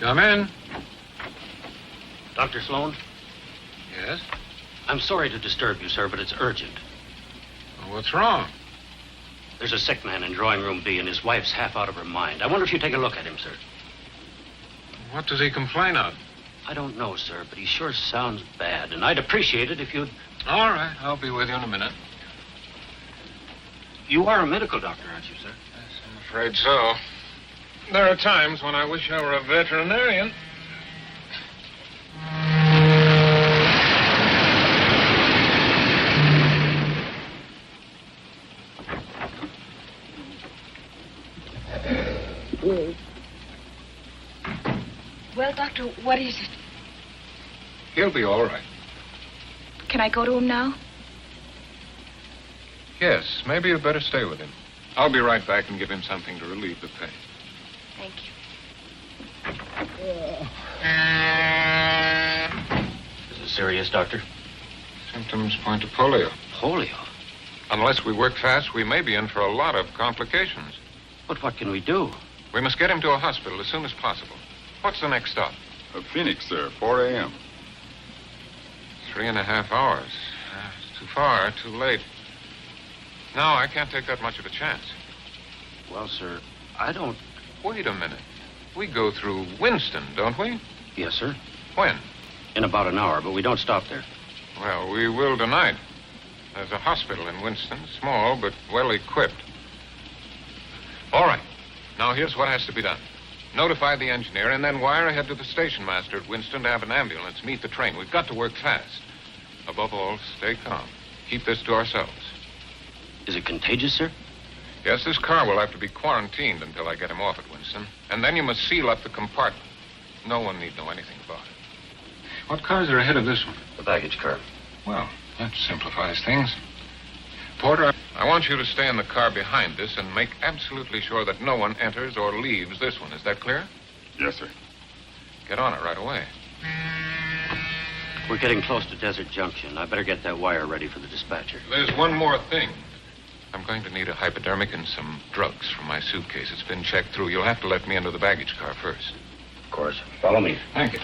Come in. Dr. Sloan? Yes? I'm sorry to disturb you, sir, but it's urgent. Well, what's wrong? There's a sick man in drawing room B, and his wife's half out of her mind. I wonder if you'd take a look at him, sir. What does he complain of? I don't know, sir, but he sure sounds bad, and I'd appreciate it if you'd... All right, I'll be with you in a minute. You are a medical doctor, aren't you, sir? Yes, I'm afraid so. There are times when I wish I were a veterinarian. Well, Doctor, what is it? He'll be all right. Can I go to him now? Yes, maybe you'd better stay with him. I'll be right back and give him something to relieve the pain. Thank you. Is it serious, Doctor? Symptoms point to polio. Polio? Unless we work fast, we may be in for a lot of complications. But what can we do? We must get him to a hospital as soon as possible. What's the next stop? Phoenix, sir, 4 a.m. 3.5 hours. It's too far, too late. No, I can't take that much of a chance. Well, sir, I don't... Wait a minute. We go through Winston, don't we? Yes, sir. When? In about an hour, but we don't stop there. Well, we will tonight. There's a hospital in Winston, small but well equipped. All right. Now, here's what has to be done. Notify the engineer and then wire ahead to the station master at Winston to have an ambulance meet the train. We've got to work fast. Above all, stay calm. Keep this to ourselves. Is it contagious, sir? Yes, this car will have to be quarantined until I get him off at Winston. And then you must seal up the compartment. No one need know anything about it. What cars are ahead of this one? The baggage car. Well, that simplifies things. Porter, I want you to stay in the car behind this and make absolutely sure that no one enters or leaves this one. Is that clear? Yes, sir. Get on it right away. We're getting close to Desert Junction. I better get that wire ready for the dispatcher. There's one more thing. I'm going to need a hypodermic and some drugs from my suitcase. It's been checked through. You'll have to let me into the baggage car first. Of course. Follow me. Thank you.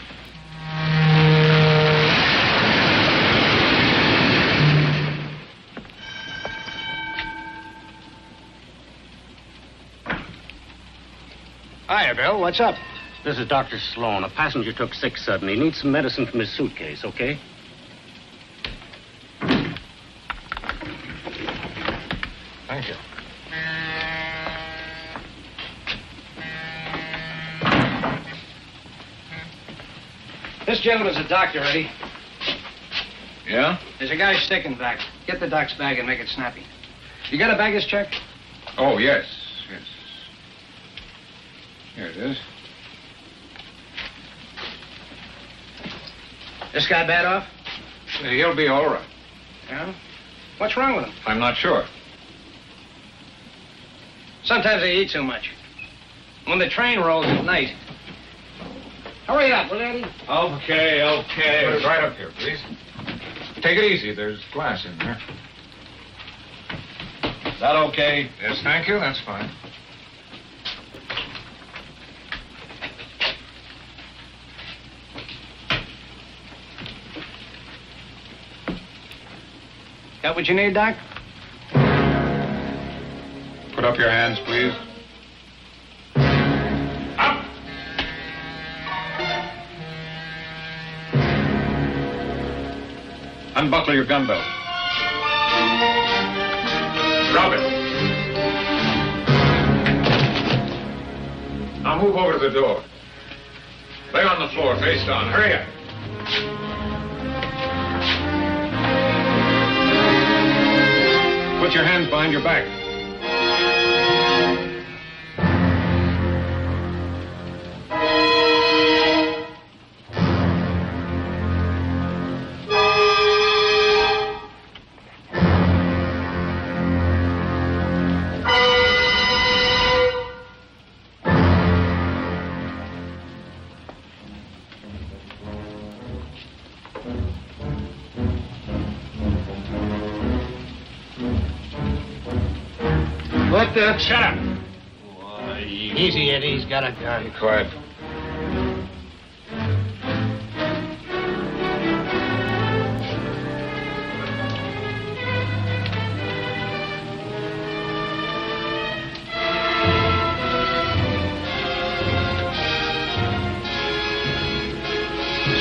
Hiya, Bill. What's up? This is Dr. Sloan. A passenger took sick suddenly. He needs some medicine from his suitcase, okay? Thank you. This gentleman's a doctor, Eddie. Yeah? There's a guy sick in back. Get the doc's bag and make it snappy. You got a baggage check? Oh, yes. Yes. Here it is. This guy bad off? He'll be all right. Yeah? What's wrong with him? I'm not sure. Sometimes they eat too much. When the train rolls at night. Hurry up, will you, Eddie? Okay. Put it right up here, please. Take it easy. There's glass in there. Is that okay? Yes, thank you. That's fine. Got what you need, Doc? Put up your hands, please. Up! Unbuckle your gun belt. Drop it. Now move over to the door. Lay on the floor, face down. Hurry up. Put your hands behind your back. What the? Shut up. Why, easy, Eddie. He's got a gun. Be quiet.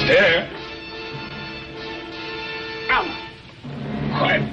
Stare. Quiet.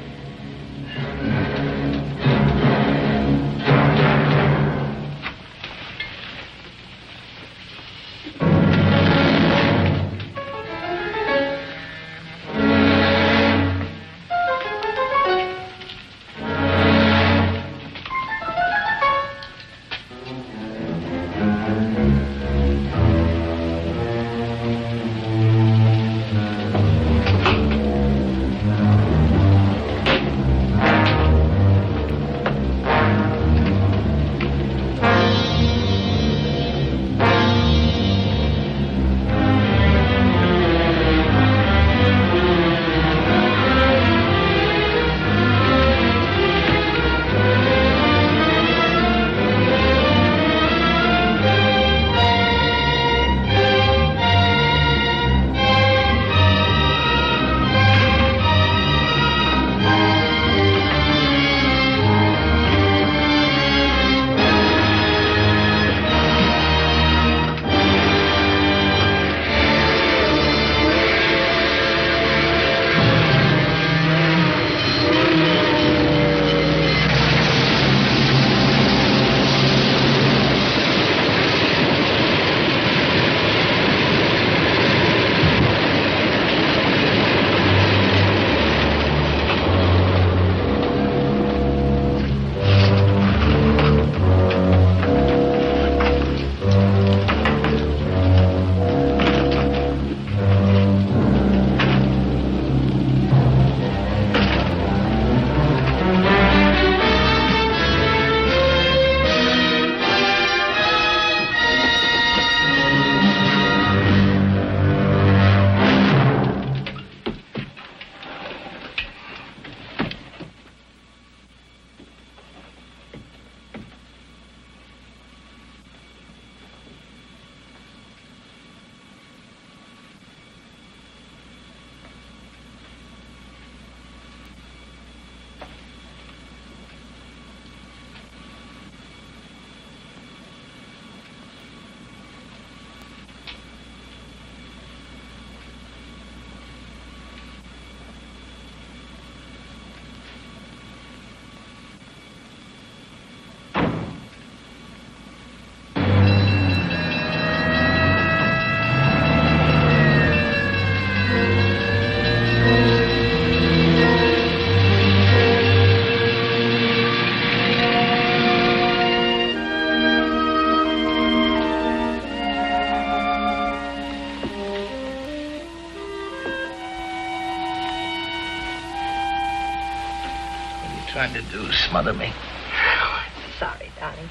Trying to do smother me. Oh, I'm sorry, darling.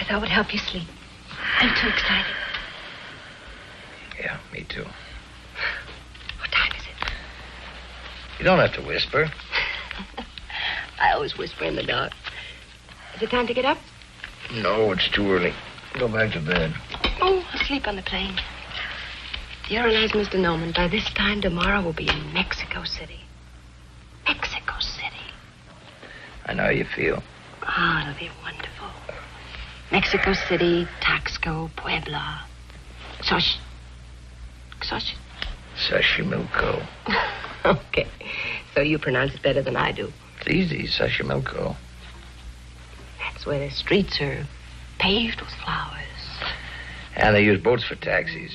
I thought it would help you sleep. I'm too excited. Yeah, me too. What time is it? You don't have to whisper. I always whisper in the dark. Is it time to get up? No, it's too early. Go back to bed. Oh, I'll sleep on the plane. Do you realize, Mr. Norman, by this time tomorrow we'll be in Mexico City. Mexico City. I know how you feel. Oh, it'll be wonderful. Mexico City, Taxco, Puebla. Xochimilco. Okay. So you pronounce it better than I do. It's easy, Xochimilco. That's where the streets are paved with flowers. And they use boats for taxis.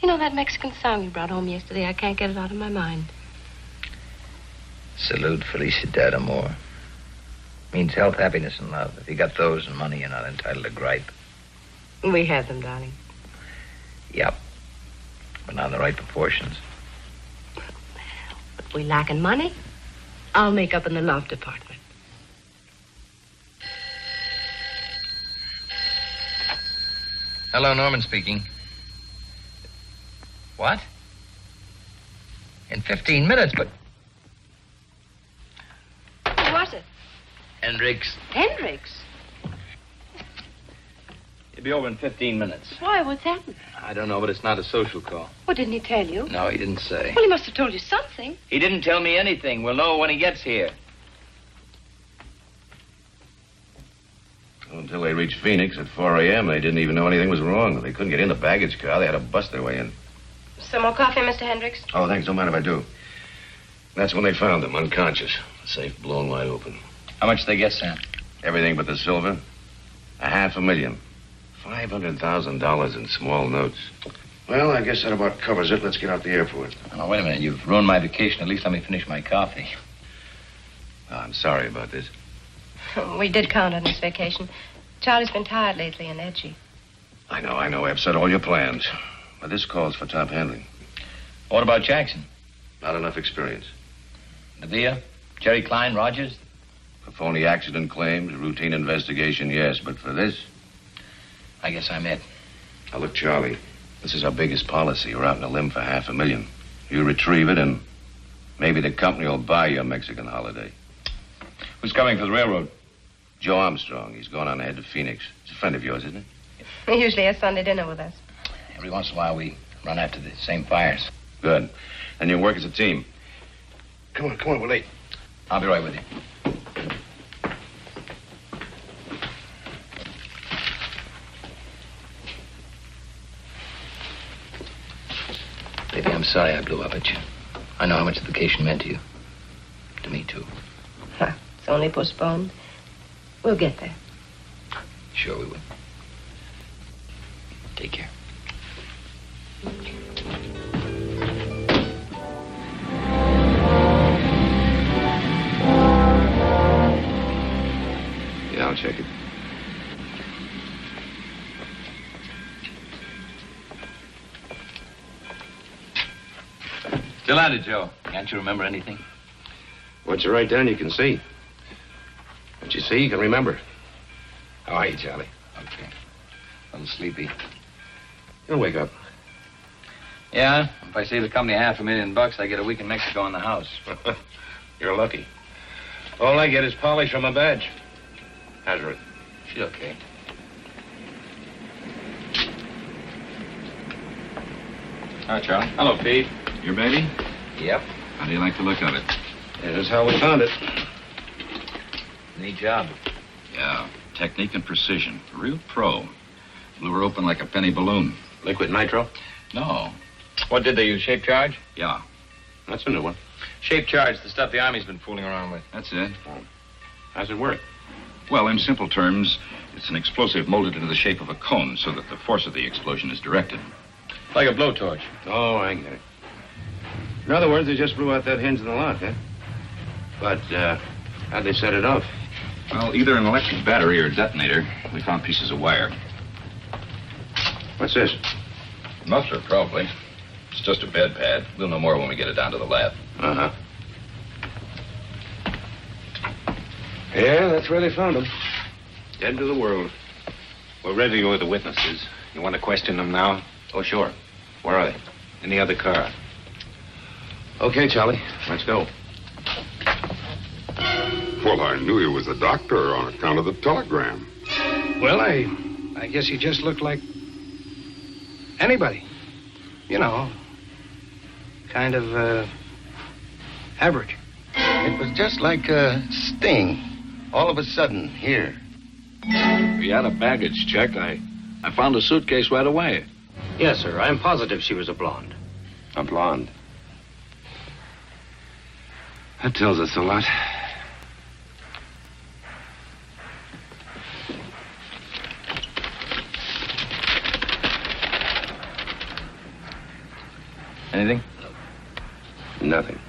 You know that Mexican song you brought home yesterday? I can't get it out of my mind. Salud, felicidad, amor. Means health, happiness, and love. If you got those and money, you're not entitled to gripe. We have them, darling. Yep. But not in the right proportions. If we lack in money, I'll make up in the love department. Hello, Norman speaking. What? In 15 minutes, but... Who was it? Hendricks. Hendricks? He'll be over in 15 minutes. Why? What's happened? I don't know, but it's not a social call. Well, didn't he tell you? No, he didn't say. Well, he must have told you something. He didn't tell me anything. We'll know when he gets here. Until they reached Phoenix at 4 a.m., they didn't even know anything was wrong. They couldn't get in the baggage car. They had to bust their way in. Some more coffee, Mr. Hendricks? Oh, thanks. Don't mind if I do. That's when they found him, unconscious. The safe blown wide open. How much did they get, Sam? Everything but the silver. $500,000. $500,000 in small notes. Well, I guess that about covers it. Let's get out the airport. Oh, wait a minute. You've ruined my vacation. At least let me finish my coffee. Oh, I'm sorry about this. We did count on this vacation. Charlie's been tired lately and edgy. I know. I upset all your plans. But this calls for top handling. What about Jackson? Not enough experience. Nadia? Jerry Klein? Rogers? For phony accident claims, routine investigation, yes. But for this? I guess I'm it. Now, look, Charlie, this is our biggest policy. We're out on a limb for $500,000. You retrieve it, and maybe the company will buy you a Mexican holiday. Who's coming for the railroad? Joe Armstrong. He's going on ahead to Phoenix. He's a friend of yours, isn't he? He usually has Sunday dinner with us. Every once in a while, we run after the same fires. Good. And you work as a team. Come on, we're late. I'll be right with you. Baby, I'm sorry I blew up at you. I know how much the vacation meant to you. To me, too. Huh. It's only postponed. We'll get there. Sure we will. Take care. Yeah, I'll check it. Still at it, Joe. Can't you remember anything? What you write down, you can see. What you see, you can remember. How are you, Charlie? Okay. A little sleepy. You'll wake up. Yeah, if I save the company $500,000, I get a week in Mexico in the house. You're lucky. All I get is polish from a badge. How's Ruth? She's okay. Hi, Charlie. Hello, Pete. Your baby? Yep. How do you like the look of it? Yeah, that's how we found it. Neat job. Yeah, technique and precision. A real pro. Blew her open like a penny balloon. Liquid nitro? No. What did they use, shape charge? Yeah, That's a new one. Shape charge, the stuff the Army's been fooling around with. that's it. How's it work? Well, in simple terms, it's an explosive molded into the shape of a cone so that the force of the explosion is directed. Like a blowtorch. Oh, I get it. In other words, they just blew out that hinge in the lock, huh? But, how'd they set it off? Well, either an electric battery or a detonator. We found pieces of wire. What's this? Muffler, probably. It's just a bed pad. We'll know more when we get it down to the lab. Uh-huh. Yeah, that's where they found him. Dead to the world. We're ready to go with the witnesses. You want to question them now? Oh, sure. Where are they? In the other car. Okay, Charlie. Let's go. Well, I knew he was a doctor on account of the telegram. Well, I guess he just looked like anybody. You know, kind of Average. It was just like a sting. All of a sudden, here. We had a baggage check. I found a suitcase right away. Yes, sir. I'm positive she was a blonde. A blonde. That tells us a lot. Anything? Nothing.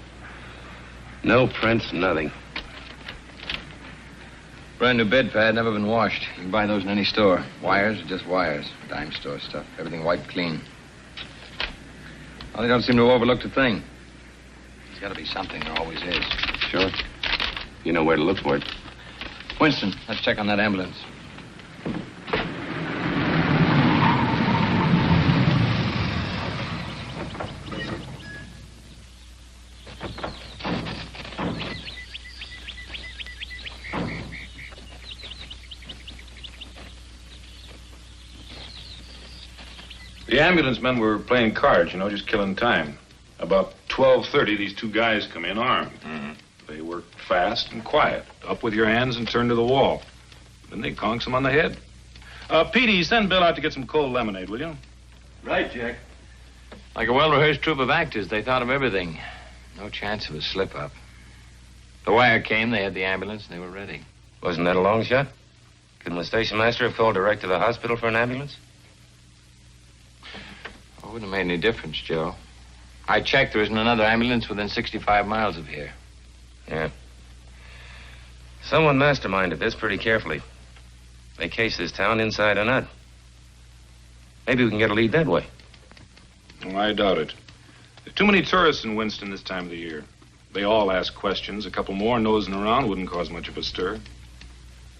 No prints, nothing. Brand new bed pad, never been washed. You can buy those in any store. Wires are just wires. Dime store stuff. Everything wiped clean. Well, they don't seem to have overlooked a thing. There's got to be something. There always is. Sure. You know where to look for it. Winston, let's check on that ambulance. The ambulance men were playing cards, just killing time. About 12:30, these two guys come in armed. Mm-hmm. They work fast and quiet. Up with your hands and turn to the wall. Then they conks them on the head. Petey, send Bill out to get some cold lemonade, will you? Right, Jack. Like a well-rehearsed troupe of actors, they thought of everything. No chance of a slip-up. The wire came, they had the ambulance, and they were ready. Wasn't that a long shot? Couldn't the station master have called direct to the hospital for an ambulance? Well, it wouldn't have made any difference, Joe. I checked, there isn't another ambulance within 65 miles of here. Yeah. Someone masterminded this pretty carefully. They case this town inside and out. Maybe we can get a lead that way. Oh, I doubt it. There are too many tourists in Winston this time of the year. They all ask questions. A couple more nosing around wouldn't cause much of a stir.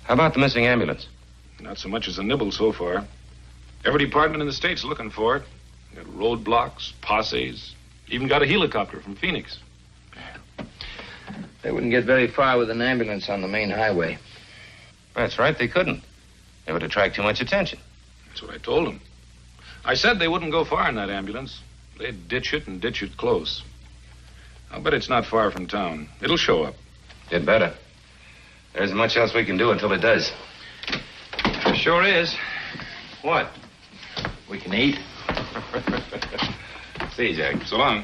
How about the missing ambulance? Not so much as a nibble so far. Every department in the state's looking for it. Got roadblocks, posses, even got a helicopter from Phoenix. They wouldn't get very far with an ambulance on the main highway. That's right, they couldn't. It would attract too much attention. That's what I told them. I said they wouldn't go far in that ambulance. They'd ditch it and ditch it close. I'll bet it's not far from town. It'll show up. It better. There isn't much else we can do until it does. Sure is. What? We can eat. See you, Jack. So long.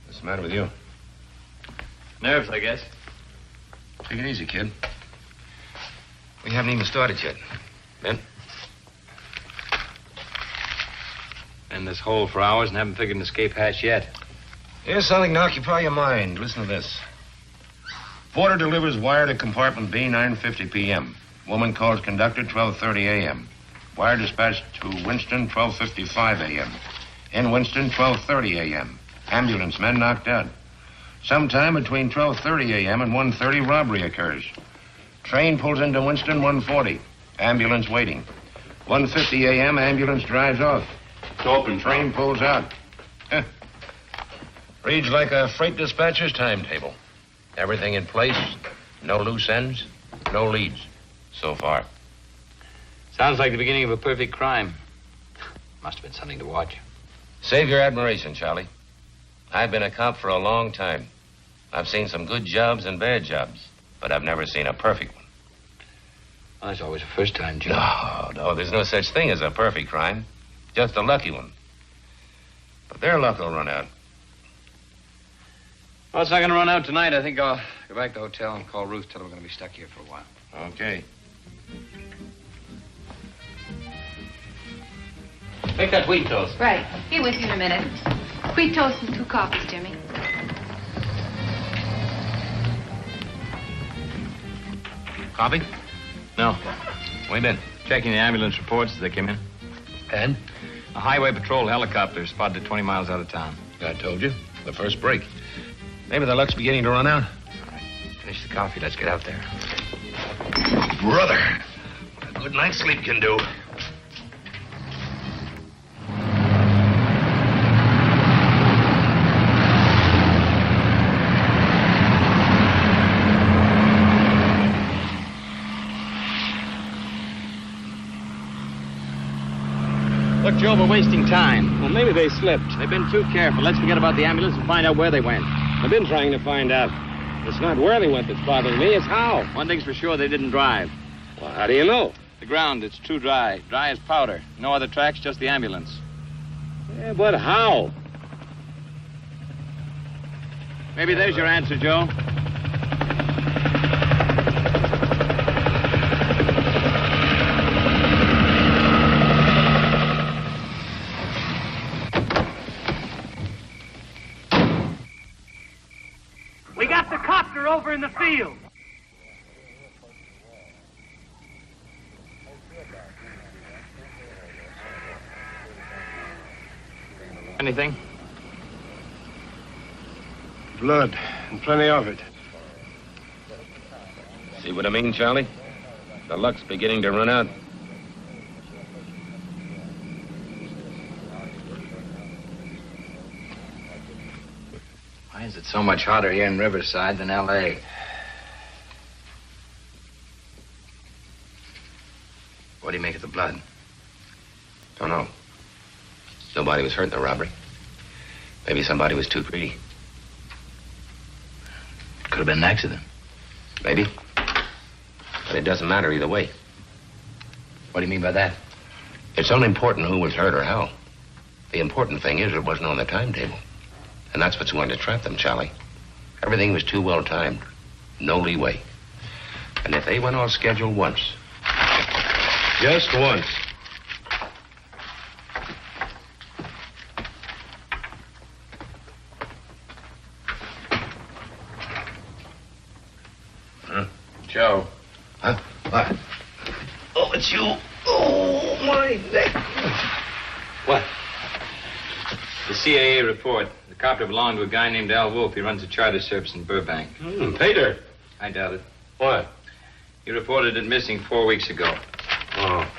What's the matter with you? Nerves, I guess. Take it easy, kid. We haven't even started yet. Ben? In this hole for hours and haven't figured an escape hatch yet. Here's something to occupy your mind. Listen to this. Porter delivers wire to compartment B, 9:50 p.m. Woman calls conductor, 12:30 a.m. Wire dispatched to Winston, 12:55 a.m. In Winston, 12:30 a.m. Ambulance men knocked out. Sometime between 12:30 a.m. and 1:30, robbery occurs. Train pulls into Winston, 1:40. Ambulance waiting. 1:50 a.m., ambulance drives off. It's open. Train pulls out. Reads like a freight dispatcher's timetable. Everything in place, no loose ends, no leads. So far. Sounds like the beginning of a perfect crime. Must have been something to watch. Save your admiration, Charlie. I've been a cop for a long time. I've seen some good jobs and bad jobs, but I've never seen a perfect one. Well, that's always a first time, Joe. No, there's no such thing as a perfect crime. Just a lucky one. But their luck will run out. Well, it's not going to run out tonight. I think I'll go back to the hotel and call Ruth, tell her we're going to be stuck here for a while. Okay. Make that wheat toast. Right. Be with you in a minute. Wheat toast and 2 coffees, Jimmy. Coffee? No. Where you been? Checking the ambulance reports as they came in. And? A highway patrol helicopter spotted 20 miles out of town. I told you. The first break. Maybe the luck's beginning to run out. All right. Finish the coffee. Let's get out there. Brother, what a good night's sleep can do. we're wasting time. Well, maybe they slipped. They've been too careful. Let's forget about the ambulance and find out where they went. I've been trying to find out. It's not where they went that's bothering me, it's how. One thing's for sure, they didn't drive. Well, how do you know? The ground, it's too dry. Dry as powder. No other tracks, just the ambulance. Yeah, but how? Maybe there's your answer, Joe. We got the copter over in the field. Anything? Blood, and plenty of it. See what I mean, Charlie? The luck's beginning to run out. Why is it so much hotter here in Riverside than L.A.? What do you make of the blood? Don't know. Nobody was hurt in the robbery. Maybe somebody was too greedy. Could have been an accident. Maybe. But it doesn't matter either way. What do you mean by that? It's unimportant who was hurt or how. The important thing is it wasn't on the timetable. And that's what's going to trap them, Charlie. Everything was too well timed. No leeway. And if they went off schedule once... Just once. Joe. Huh? What? Oh, it's you. Oh, my neck. What? The CAA report. The copter belonged to a guy named Al Wolf. He runs a charter service in Burbank. Peter. I doubt it. What? He reported it missing 4 weeks ago. Oh.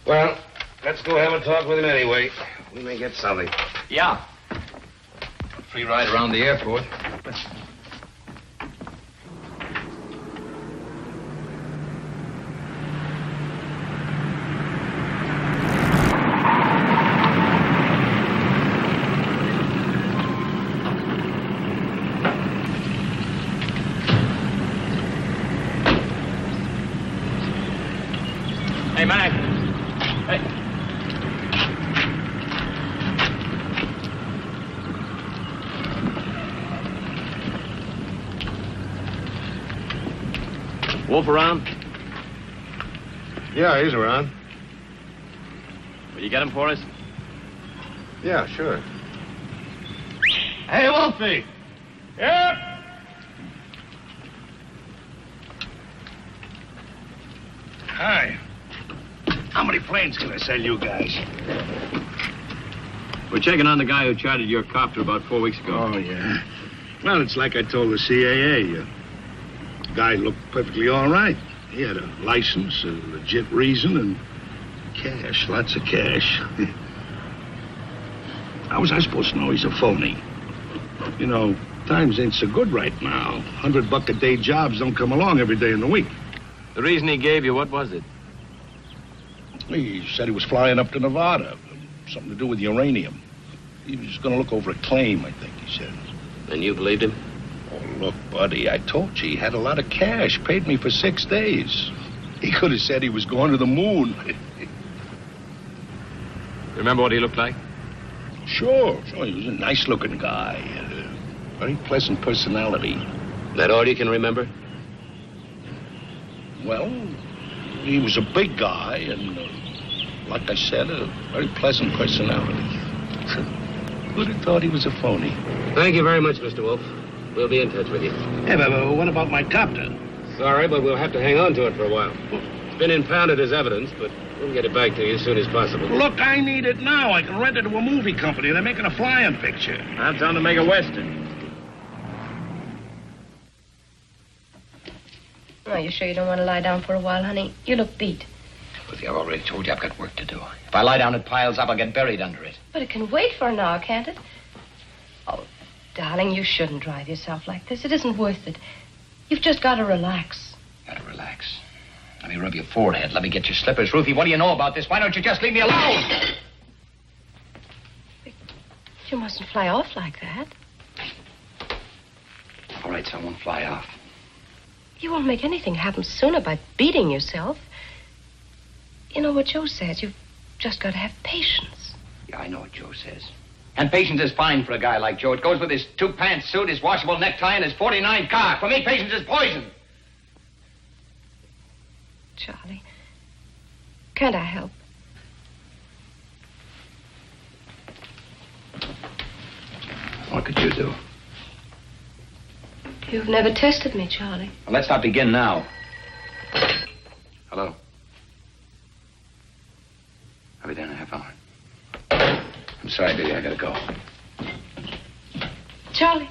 Well, let's go have a talk with him anyway. We may get something. Yeah. Free ride around the airport. Hey, Mac. Hey. Wolf around? Yeah, he's around. Will you get him for us? Yeah, sure. Hey, Wolfie. Yeah? Hi. How many planes can I sell you guys? We're checking on the guy who chartered your copter about 4 weeks ago. Oh, yeah. Well, it's like I told the CAA. The guy looked perfectly all right. He had a license, a legit reason, and cash, lots of cash. How was I supposed to know he's a phony? You know, times ain't so good right now. $100 a day jobs don't come along every day in the week. The reason he gave you, what was it? He said he was flying up to Nevada. Something to do with uranium. He was going to look over a claim, I think he said. And you believed him? Oh, look, buddy, I told you he had a lot of cash. Paid me for 6 days. He could have said he was going to the moon. Remember what he looked like? Sure. He was a nice-looking guy. Very pleasant personality. That all you can remember? Well, he was a big guy and, like I said, a very pleasant personality. Who'd have thought he was a phony? Thank you very much, Mr. Wolf. We'll be in touch with you. Hey, but what about my copter? Sorry, but we'll have to hang on to it for a while. It's been impounded as evidence, but we'll get it back to you as soon as possible. Look, I need it now. I can rent it to a movie company. They're making a flying picture. I'm trying to make a Western. Oh, you sure you don't want to lie down for a while, honey? You look beat. Ruthie, I've already told you I've got work to do. If I lie down, it piles up. I'll get buried under it. But it can wait for an hour, can't it? Oh, darling, you shouldn't drive yourself like this. It isn't worth it. You've just got to relax. Got to relax. Let me rub your forehead. Let me get your slippers. Ruthie, what do you know about this? Why don't you just leave me alone? You mustn't fly off like that. All right, so I won't fly off. You won't make anything happen sooner by beating yourself. You know what Joe says. You've just got to have patience. Yeah, I know what Joe says. And patience is fine for a guy like Joe. It goes with his 2-pants suit, his washable necktie, and his 49 car. For me, patience is poison. Charlie, can't I help? What could you do? You've never tested me, Charlie. Well, let's not begin now. Hello? I'll be there in a half hour. I'm sorry, baby. I gotta go. Charlie.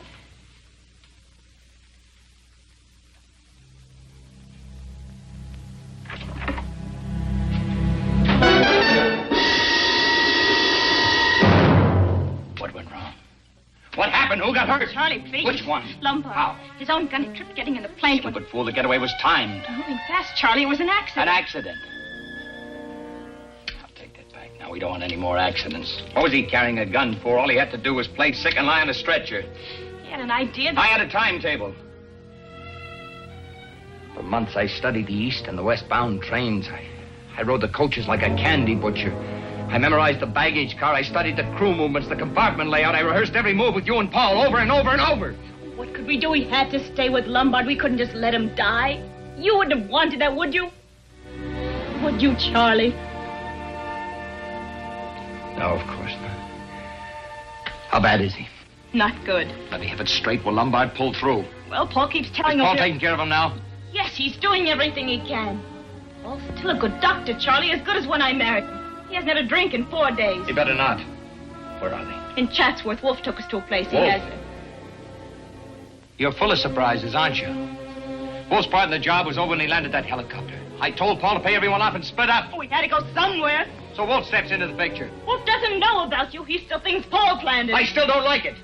What went wrong? What happened? Who got hurt? Charlie, please. Which one? Lombard. How? His own gun had tripped getting in the plane. Stupid fool. The getaway was timed. Moving fast, Charlie. It was an accident. An accident. I'll take that back. Now, we don't want any more accidents. What was he carrying a gun for? All he had to do was play sick and lie on a stretcher. He had an idea. I had a timetable. For months, I studied the east and the westbound trains. I rode the coaches like a candy butcher. I memorized the baggage car. I studied the crew movements, the compartment layout. I rehearsed every move with you and Paul over and over and over. What could we do? We had to stay with Lombard. We couldn't just let him die. You wouldn't have wanted that, would you? Would you, Charlie? No, of course not. How bad is he? Not good. Let me have it straight. Will Lombard pull through? Well, Paul keeps telling Is Paul us... taking care of him now? Yes, he's doing everything he can. Paul's still a good doctor, Charlie, as good as when I married him. He hasn't had a drink in 4 days. He better not. Where are they? In Chatsworth, Wolf took us to a place he Wolf? has. You're full of surprises, aren't you? Wolf's part of the job was over when he landed that helicopter. I told Paul to pay everyone off and split up. We had to go somewhere. So Wolf steps into the picture. Wolf doesn't know about you. He still thinks Paul planned it. I still don't like it.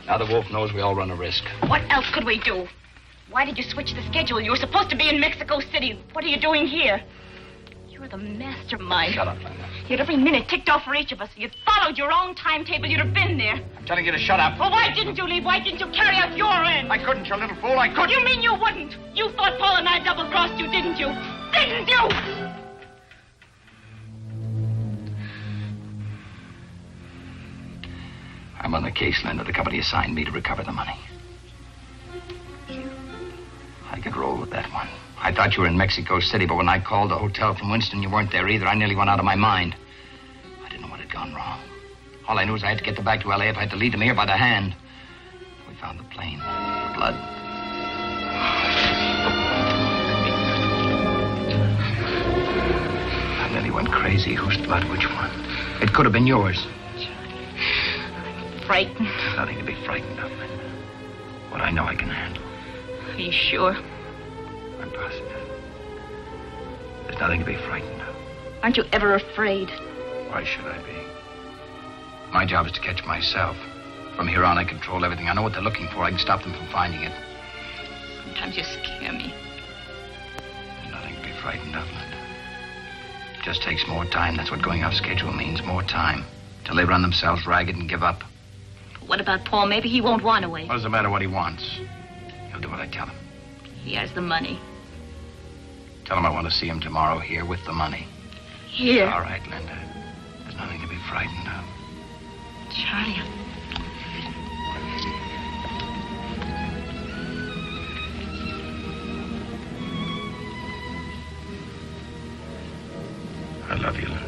Now that Wolf knows, we all run a risk. What else could we do? Why did you switch the schedule? You were supposed to be in Mexico City. What are you doing here? You're the mastermind. Shut up, Linda. You had every minute ticked off for each of us. You'd followed your own timetable. You'd have been there. I'm telling you to shut up. Well, why didn't you leave? Why didn't you carry out your end? I couldn't, you little fool. I couldn't. You mean you wouldn't? You thought Paul and I double-crossed you, didn't you? Didn't you? I'm on the case, Linda. The company assigned me to recover the money. I could roll with that one. I thought you were in Mexico City, but when I called the hotel from Winston, you weren't there either. I nearly went out of my mind. I didn't know what had gone wrong. All I knew was I had to get them back to L.A. if I had to lead them here by the hand. We found the plane. The blood. I nearly went crazy. Whose blood? Which one? It could have been yours. Frightened. There's nothing to be frightened of, Linda. What I know I can handle. Are you sure? I'm positive. There's nothing to be frightened of. Aren't you ever afraid? Why should I be? My job is to catch myself. From here on, I control everything. I know what they're looking for. I can stop them from finding it. Sometimes you scare me. There's nothing to be frightened of, Linda. It just takes more time. That's what going off schedule means. More time. Till they run themselves ragged and give up. What about Paul? Maybe he won't want to wait. What does it matter what he wants? He'll do what I tell him. He has the money. Tell him I want to see him tomorrow here with the money. Here? All right, Linda. There's nothing to be frightened of. Charlie. I love you, Linda.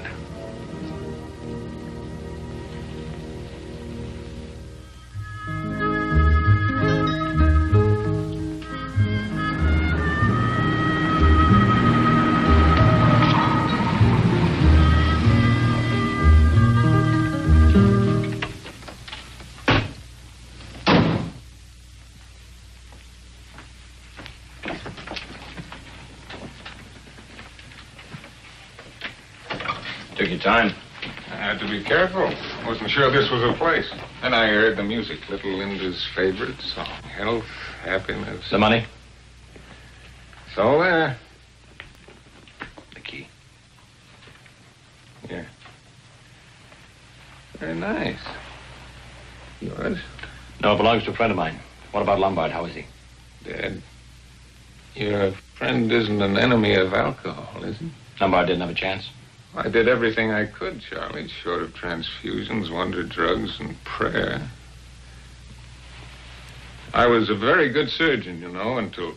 Took your time. I had to be careful. Wasn't sure this was a place. Then I heard the music. Little Linda's favorite song. Health, happiness. The money? It's all there. The key. Yeah. Very nice. Yours? No, it belongs to a friend of mine. What about Lombard? How is he? Dead. Your friend isn't an enemy of alcohol, is he? Lombard didn't have a chance. I did everything I could, Charlie, short of transfusions, wonder drugs, and prayer. I was a very good surgeon, until...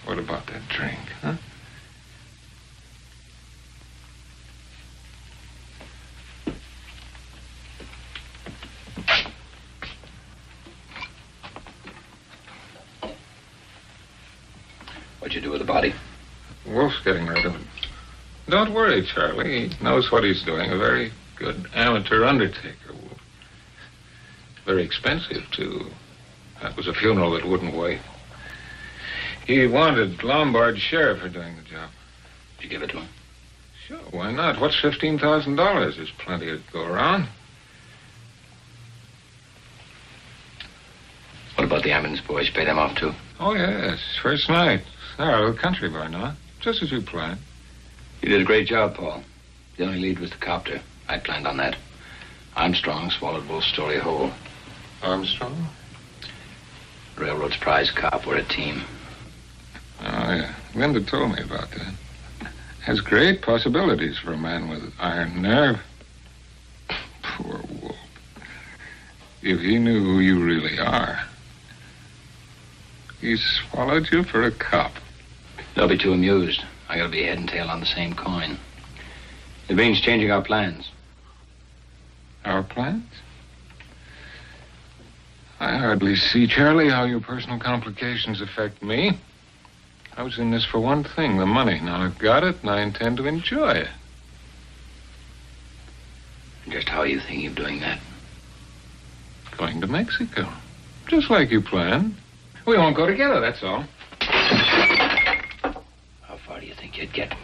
What about that drink, huh? What'd you do with the body? Wolf's getting rid of it. Don't worry, Charlie. He knows what he's doing. A very good amateur undertaker, Wolf. Very expensive, too. That was a funeral that wouldn't wait. He wanted Lombard's share for doing the job. Did you give it to him? Sure, why not? What's $15,000? There's plenty to go around. What about the ambulance boys? You pay them off, too? Oh, yes. First night. They're out of the country by now. Just as you planned. You did a great job, Paul. The only lead was the copter. I planned on that. Armstrong swallowed Wolf's story whole. Armstrong? Railroad's prize cop. We're a team. Oh, yeah. Linda told me about that. Has great possibilities for a man with iron nerve. Poor Wolf. If he knew who you really are. He swallowed you for a cop. They'll be too amused. I gotta be head and tail on the same coin. It means changing our plans. Our plans? I hardly see, Charlie, how your personal complications affect me. I was in this for one thing, the money. Now I've got it, and I intend to enjoy it. Just how are you thinking of doing that? Going to Mexico. Just like you planned. We won't go together, that's all. How far do you think you'd get?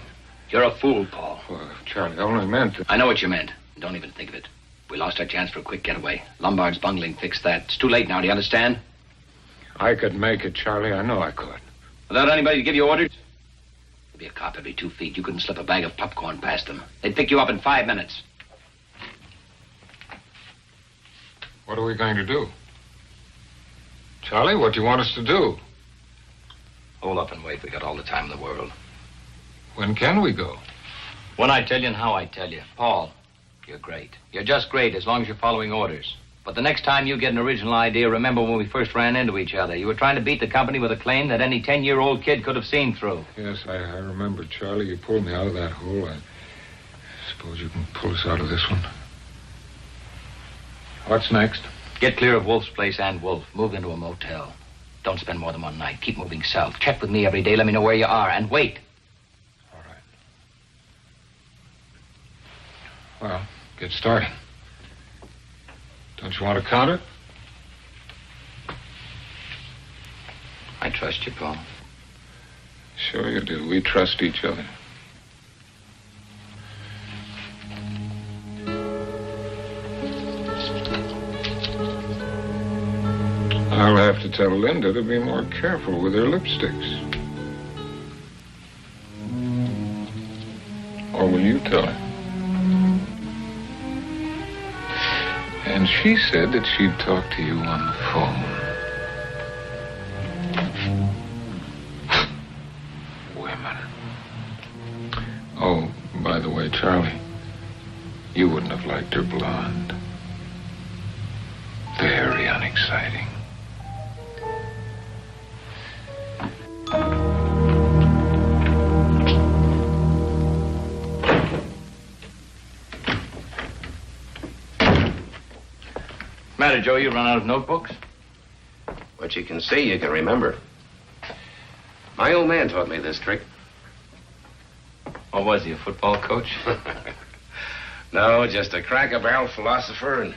You're a fool, Paul. Well, Charlie, I only meant to... I know what you meant. Don't even think of it. We lost our chance for a quick getaway. Lombard's bungling fixed that. It's too late now, do you understand? I could make it, Charlie. I know I could. Without anybody to give you orders? There'd be a cop every 2 feet. You couldn't slip a bag of popcorn past them. They'd pick you up in 5 minutes. What are we going to do? Charlie, what do you want us to do? Hold up and wait. We got all the time in the world. When can we go? When I tell you and how I tell you. Paul, you're great. You're just great as long as you're following orders. But the next time you get an original idea, remember when we first ran into each other. You were trying to beat the company with a claim that any 10-year-old kid could have seen through. Yes, I remember, Charlie. You pulled me out of that hole. I suppose you can pull us out of this one. What's next? Get clear of Wolf's place and Wolf. Move into a motel. Don't spend more than one night. Keep moving south. Check with me every day. Let me know where you are. And wait. All right. Well, get started. Don't you want to count it? I trust you, Paul. Sure you do. We trust each other. I'll have to tell Linda to be more careful with her lipsticks. Or will you tell her? And she said that she'd talk to you on the phone. Women. Oh, by the way, Charlie, you wouldn't have liked her blonde. Very unexciting. Matter, Joe, you run out of notebooks? What you can see, you can remember. My old man taught me this trick. What was he, a football coach? No, just a crack-a-barrel philosopher and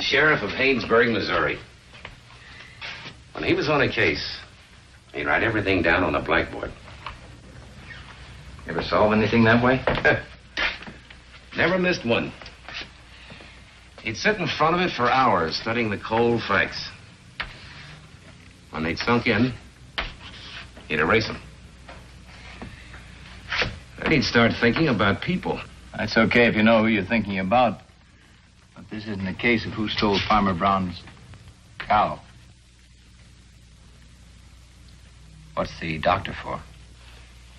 sheriff of Haynesburg, Missouri. When he was on a case, he'd write everything down on a blackboard. You ever solve anything that way? Never missed one. He'd sit in front of it for hours, studying the cold facts. When they'd sunk in, he'd erase them. Then he'd start thinking about people. That's okay if you know who you're thinking about. But this isn't a case of who stole Farmer Brown's cow. What's the doctor for?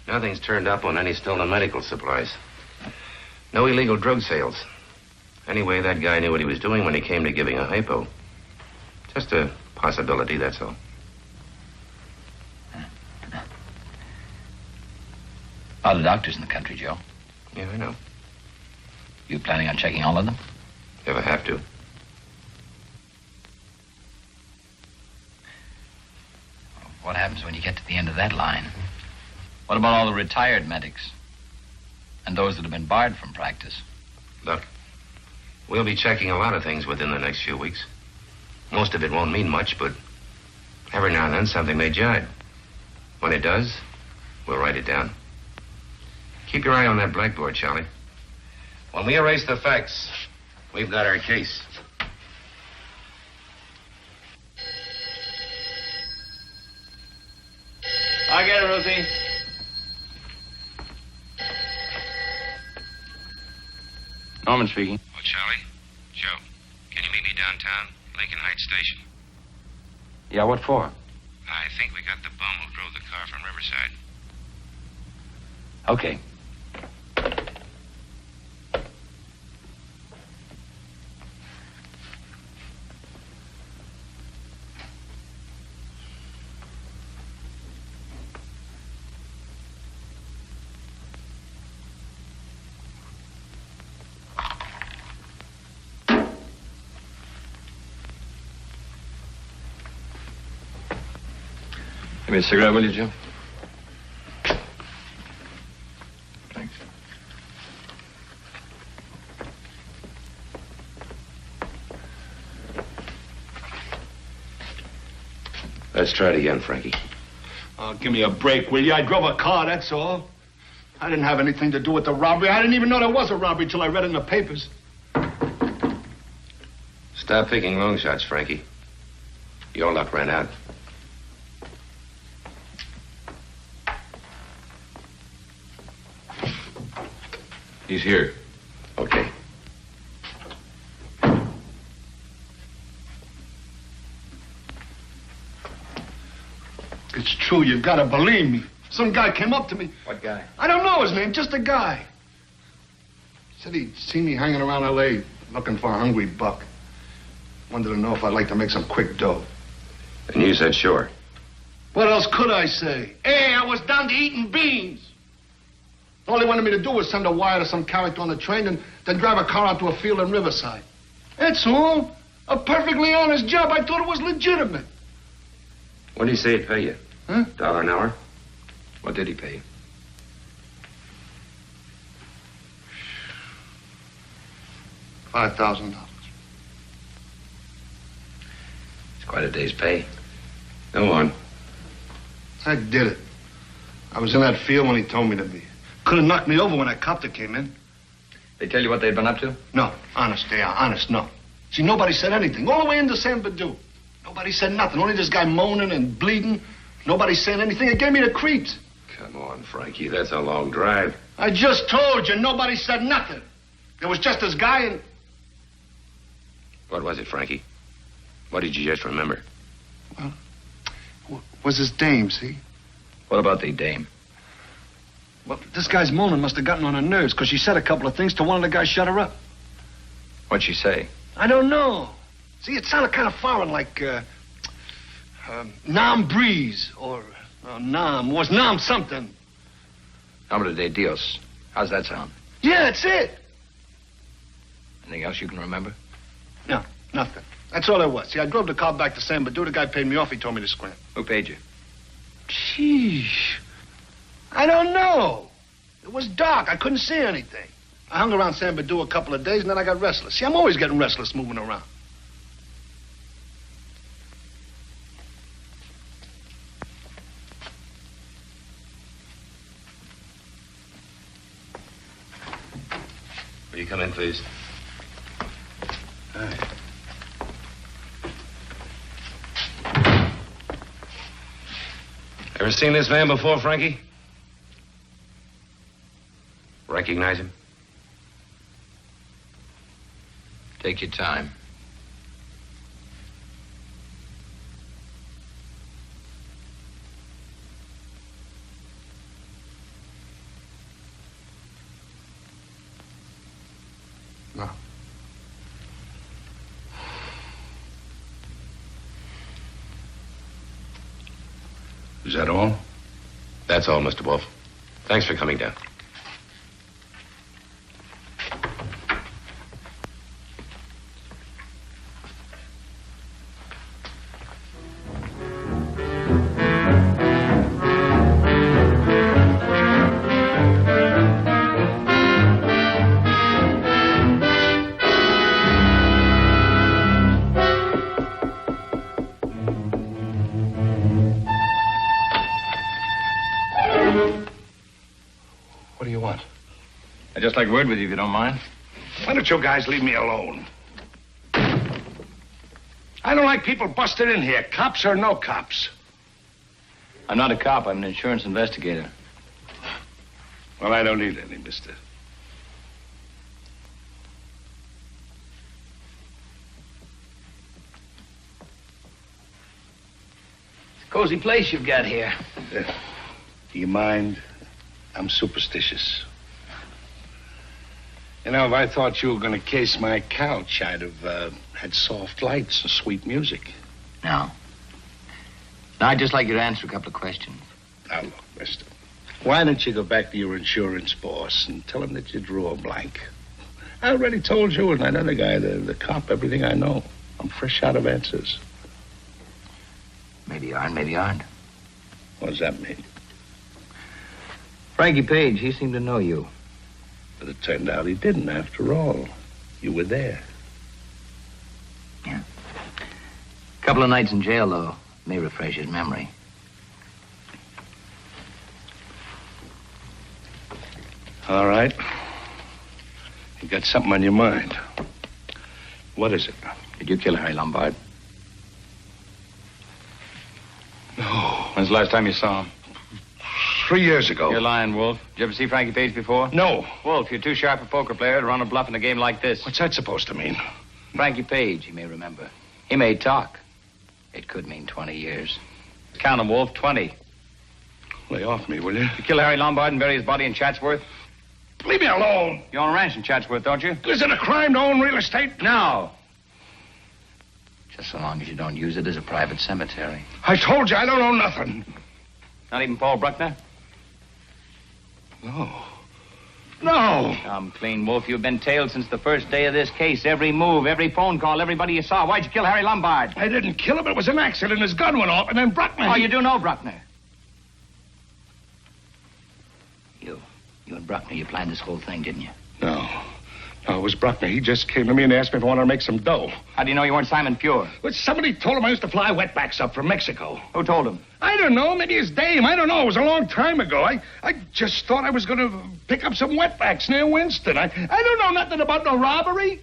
Nothing's turned up on any stolen medical supplies. No illegal drug sales. Anyway, that guy knew what he was doing when he came to giving a hypo. Just a possibility, that's all. A lot of doctors in the country, Joe. Yeah, I know. You planning on checking all of them? If I have to. What happens when you get to the end of that line? What about all the retired medics? And those that have been barred from practice? Look, we'll be checking a lot of things within the next few weeks. Most of it won't mean much, but every now and then something may jibe. When it does, we'll write it down. Keep your eye on that blackboard, Charlie. When we erase the facts, we've got our case. I get it, Rosie. Norman speaking. Oh, Charlie? Joe, can you meet me downtown, Lincoln Heights Station? Yeah, what for? I think we got the bum who drove the car from Riverside. Okay. Give me a cigarette, will you, Joe? Thanks. Let's try it again, Frankie. Oh, give me a break, will you? I drove a car, that's all. I didn't have anything to do with the robbery. I didn't even know there was a robbery till I read in the papers. Stop taking long shots, Frankie. Your luck ran out. He's here. Okay. It's true, you've got to believe me. Some guy came up to me. What guy? I don't know his name, just a guy. Said he'd seen me hanging around L.A. looking for a hungry buck. Wanted to know if I'd like to make some quick dough. And you said sure. What else could I say? Hey, I was down to eating beans. All they wanted me to do was send a wire to some character on the train and then drive a car out to a field in Riverside. That's all. A perfectly honest job. I thought it was legitimate. What did he say he'd pay you? Huh? $1 an hour? What did he pay you? $5,000. It's quite a day's pay. Go on. I did it. I was in that field when he told me to be. Could have knocked me over when that copter came in. They tell you what they'd been up to? No, honest, they are. Honest, no. See, nobody said anything. All the way into San Badu. Nobody said nothing. Only this guy moaning and bleeding. Nobody saying anything. It gave me the creeps. Come on, Frankie. That's a long drive. I just told you, nobody said nothing. There was just this guy and... What was it, Frankie? What did you just remember? Well, was his dame, see? What about the dame? Well, this guy's moaning must have gotten on her nerves because she said a couple of things to one of the guys shut her up. What'd she say? I don't know. See, it sounded kind of foreign, like, Nam Breeze, or Nam. Was Nam something. Nombre de Dios. How's that sound? Yeah, that's it. Anything else you can remember? No, nothing. That's all there was. See, I drove the car back to San Badu. The guy paid me off. He told me to scram. Who paid you? Sheesh. I don't know. It was dark. I couldn't see anything. I hung around San Badu a couple of days, and then I got restless. See, I'm always getting restless moving around. Will you come in, please? All right. Ever seen this man before, Frankie? Recognize him? Take your time. No. Is that all? That's all, Mr. Wolf. Thanks for coming down. What do you want? I'd just like word with you, if you don't mind. Why don't you guys leave me alone? I don't like people busted in here, cops or no cops. I'm not a cop. I'm an insurance investigator. Well, I don't need any, mister. Cozy place you've got here. Do you mind? I'm superstitious. You know, if I thought you were going to case my couch, I'd have had soft lights and sweet music. No. Now, I'd just like you to answer a couple of questions. Now, look, mister. Why don't you go back to your insurance boss and tell him that you drew a blank? I already told you and that other guy, the cop, everything I know. I'm fresh out of answers. Maybe you are and maybe you aren't. What does that mean? Frankie Page, he seemed to know you. But it turned out he didn't, after all. You were there. Yeah. A couple of nights in jail, though, may refresh his memory. All right. You got something on your mind. What is it? Did you kill Harry Lombard? No. When's the last time you saw him? 3 years ago. You're lying, Wolf. Did you ever see Frankie Page before? No. Wolf, you're too sharp a poker player to run a bluff in a game like this. What's that supposed to mean? Frankie Page, you may remember. He may talk. It could mean 20 years. Count them, Wolf. 20. Lay off me, will you? You kill Harry Lombard and bury his body in Chatsworth? Leave me alone. You own a ranch in Chatsworth, don't you? Is it a crime to own real estate? No. Just so long as you don't use it as a private cemetery. I told you I don't own nothing. Not even Paul Bruckner? No. No. Come clean, Wolf. You've been tailed since the first day of this case. Every move, every phone call, everybody you saw. Why'd you kill Harry Lombard? I didn't kill him. It was an accident. His gun went off, and then Bruckner... Oh, you do know Bruckner? You and Bruckner, you planned this whole thing, didn't you? No. No, it was Bruckner. He just came to me and asked me if I wanted to make some dough. How do you know you weren't Simon Pure? Well, somebody told him I used to fly wetbacks up from Mexico. Who told him? I don't know. Maybe his dame. I don't know. It was a long time ago. I just thought I was going to pick up some wetbacks near Winston. I don't know nothing about no robbery.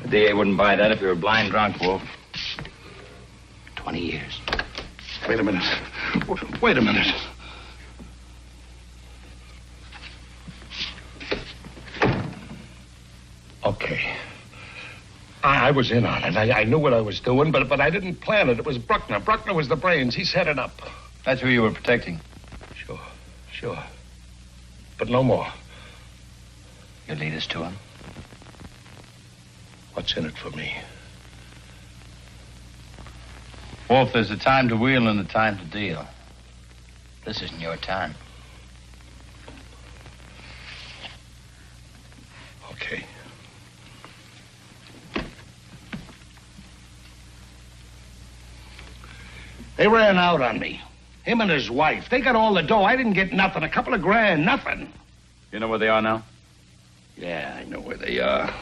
The DA wouldn't buy that if you were blind drunk, Wolf. 20 years. Wait a minute. Wait a minute. Okay. I was in on it. I knew what I was doing, but I didn't plan it. It was Bruckner. Bruckner was the brains. He set it up. That's who you were protecting. Sure. But no more. You lead us to him? What's in it for me? Wolf, there's a time to wheel and a time to deal. This isn't your time. Okay. They ran out on me. Him and his wife. They got all the dough. I didn't get nothing. A couple of grand. Nothing. You know where they are now? Yeah, I know where they are.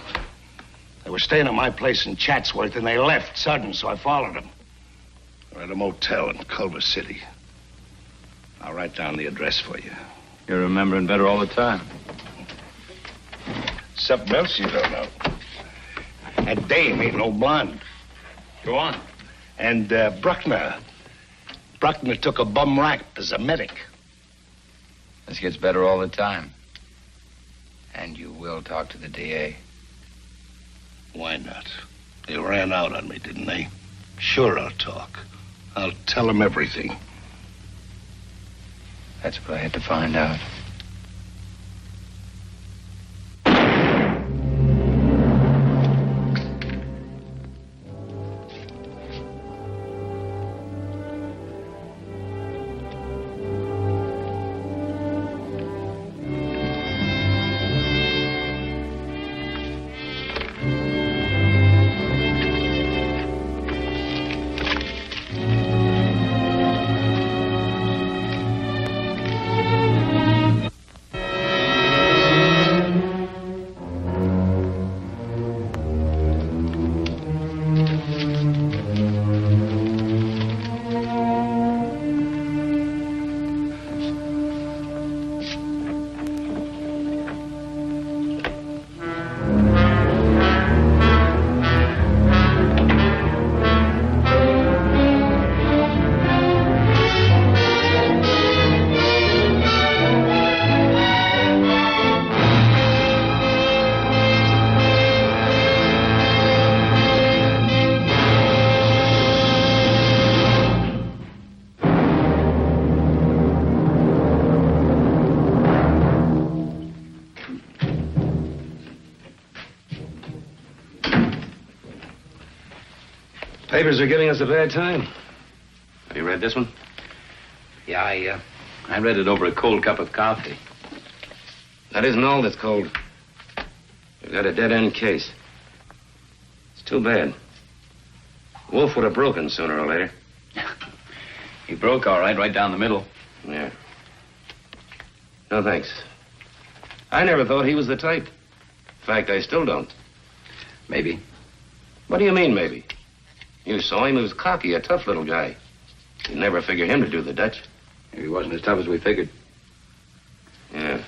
They were staying at my place in Chatsworth, and they left sudden, so I followed them. They're at a motel in Culver City. I'll write down the address for you. You're remembering better all the time. Something else you don't know. That dame ain't no blonde. Go on. And Bruckner took a bum rap as a medic. This gets better all the time. And you will talk to the DA. Why not? They ran out on me, didn't they? Sure, I'll talk. I'll tell them everything. That's what I had to find out. Papers are giving us a bad time. Have you read this one? Yeah, I read it over a cold cup of coffee. That isn't all that's cold. We've got a dead-end case. It's too bad. Wolf would have broken sooner or later. He broke all right down the middle. Yeah. No, thanks. I never thought he was the type. In fact, I still don't. Maybe. What do you mean, maybe? You saw him. He was cocky, a tough little guy. You'd never figure him to do the Dutch. Maybe he wasn't as tough as we figured. Yeah.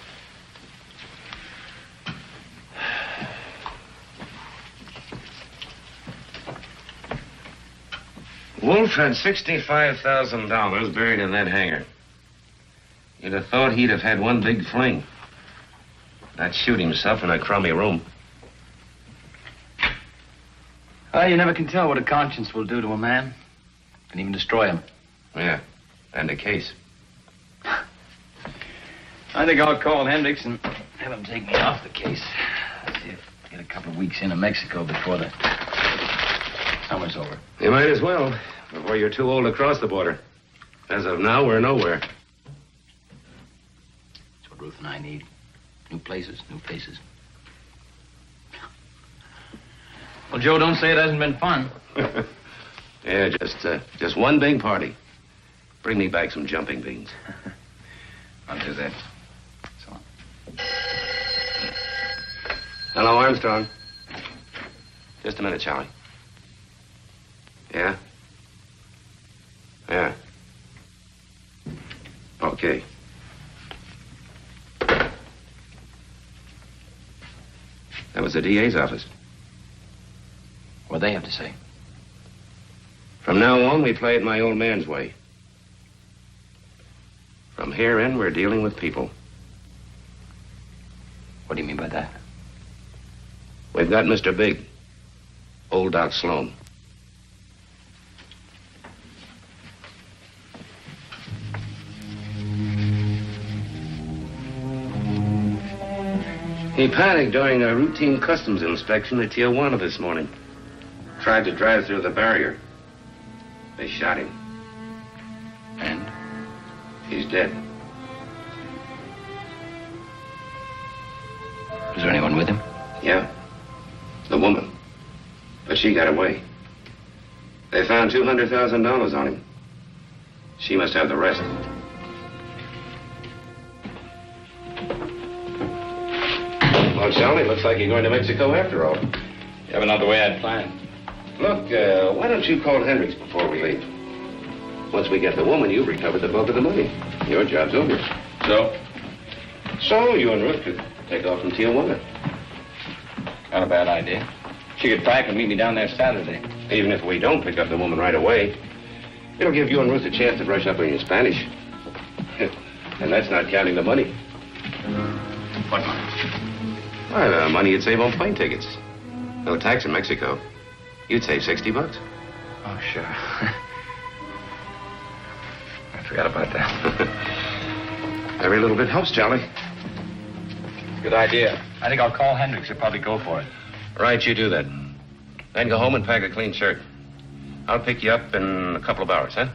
Wolf had $65,000 buried in that hangar. You'd have thought he'd have had one big fling. Not shoot himself in a crummy room. Well, you never can tell what a conscience will do to a man. Can even destroy him. Yeah, and a case. I think I'll call Hendricks and have him take me off the case. See if I get a couple of weeks into Mexico before the summer's over. You might as well, before you're too old to cross the border. As of now, we're nowhere. That's what Ruth and I need. New places, new faces. Well, Joe, don't say it hasn't been fun. Yeah, just one big party. Bring me back some jumping beans. I'll do that. So long. Hello, Armstrong. Just a minute, Charlie. Yeah? Yeah. Okay. That was the DA's office. What they have to say? From now on, we play it my old man's way. From here in, we're dealing with people. What do you mean by that? We've got Mr. Big. Old Doc Sloan. He panicked during a routine customs inspection at Tijuana this morning. Tried to drive through the barrier. They shot him. And? He's dead. Was there anyone with him? Yeah. The woman. But she got away. They found $200,000 on him. She must have the rest. Well, Charlie, looks like you're going to Mexico after all. You have another way I'd planned. Look, why don't you call Hendricks before we leave? Once we get the woman, you've recovered the bulk of the money. Your job's over. So you and Ruth could take off from Tijuana. Not a bad idea. She could pack and meet me down there Saturday. Even if we don't pick up the woman right away, it'll give you and Ruth a chance to brush up on your Spanish. And that's not counting the money. What money? Why, the money you'd save on plane tickets. No tax in Mexico. You'd save $60. Oh, sure. I forgot about that. Every little bit helps, Charlie. Good idea. I think I'll call Hendricks. He'll probably go for it. Right, you do that. Then go home and pack a clean shirt. I'll pick you up in a couple of hours, huh?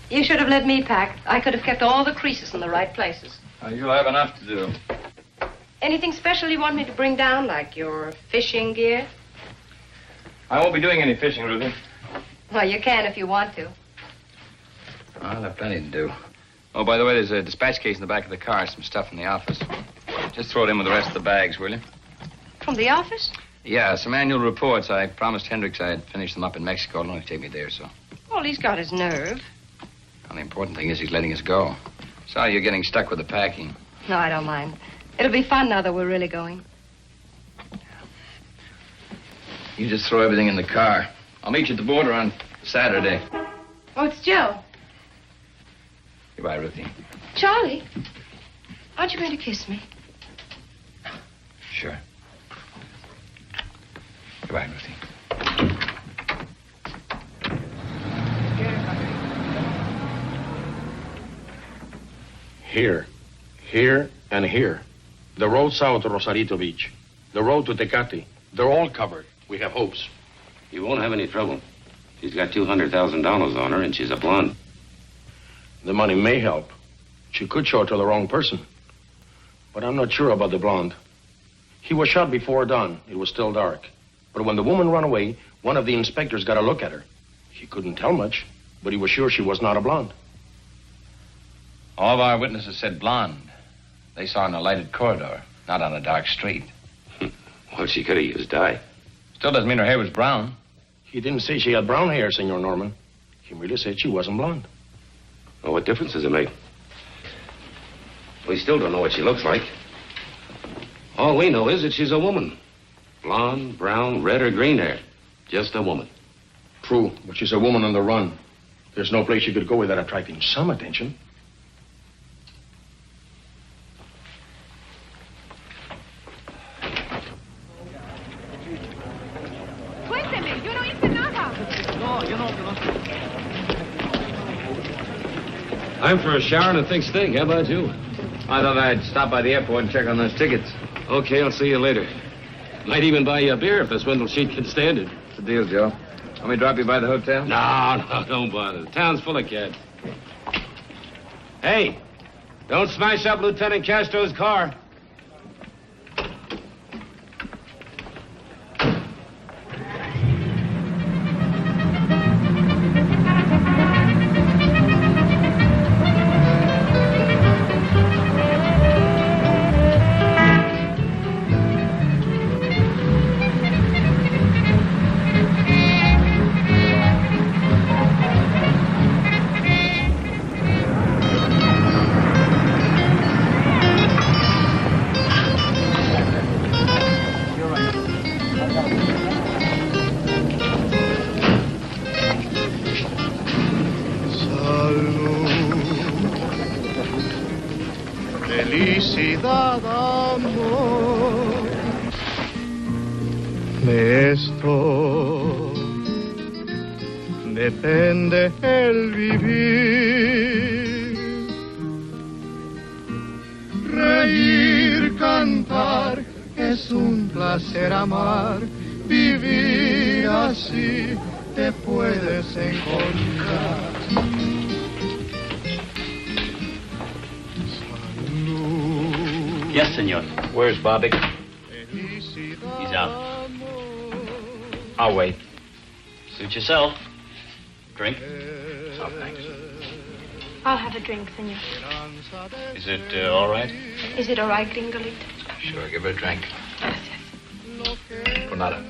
You should have let me pack. I could have kept all the creases in the right places. You'll have enough to do. Anything special you want me to bring down, like your fishing gear? I won't be doing any fishing, Ruthie. Well, you can if you want to. I'll have plenty to do. Oh, by the way, there's a dispatch case in the back of the car. Some stuff from the office. Just throw it in with the rest of the bags, will you? From the office? Yeah, some annual reports. I promised Hendricks I'd finish them up in Mexico. It'll only take me a day or so. Well, he's got his nerve. Well, the important thing is he's letting us go. Sorry you're getting stuck with the packing. No, I don't mind. It'll be fun now that we're really going. You just throw everything in the car. I'll meet you at the border on Saturday. Oh, it's Joe. Goodbye, Ruthie. Charlie, aren't you going to kiss me? Sure. Goodbye, Ruthie. Here, and here. The road south to Rosarito Beach. The road to Tecate. They're all covered. We have hopes. You won't have any trouble. She's got $200,000 on her, and she's a blonde. The money may help. She could show it to the wrong person. But I'm not sure about the blonde. He was shot before dawn. It was still dark. But when the woman ran away, one of the inspectors got a look at her. He couldn't tell much, but he was sure she was not a blonde. All of our witnesses said blonde. They saw her in a lighted corridor, not on a dark street. Well, she could have used dye. Still doesn't mean her hair was brown. He didn't say she had brown hair, Senor Norman. He merely said she wasn't blonde. Well, what difference does it make? We still don't know what she looks like. All we know is that she's a woman. Blonde, brown, red, or green hair. Just a woman. True, but she's a woman on the run. There's no place she could go without attracting some attention. I'm for a shower and a thick steak. How about you? I thought I'd stop by the airport and check on those tickets. Okay, I'll see you later. Might even buy you a beer if the swindle sheet can stand it. What's the deal, Joe? Want me to drop you by the hotel? No, don't bother. The town's full of cats. Hey, don't smash up Lieutenant Castro's car. Felicidad, amor. De esto depende el vivir, reír, cantar. es un placer amar, vivir así te puedes encontrar. Yes, senor. Where's Bobby? He's out. I'll wait. Suit yourself. Drink? Oh, thanks. I'll have a drink, senor. Is it all right? Is it all right, Gringolito? Sure, give her a drink. Yes, yes. For nada.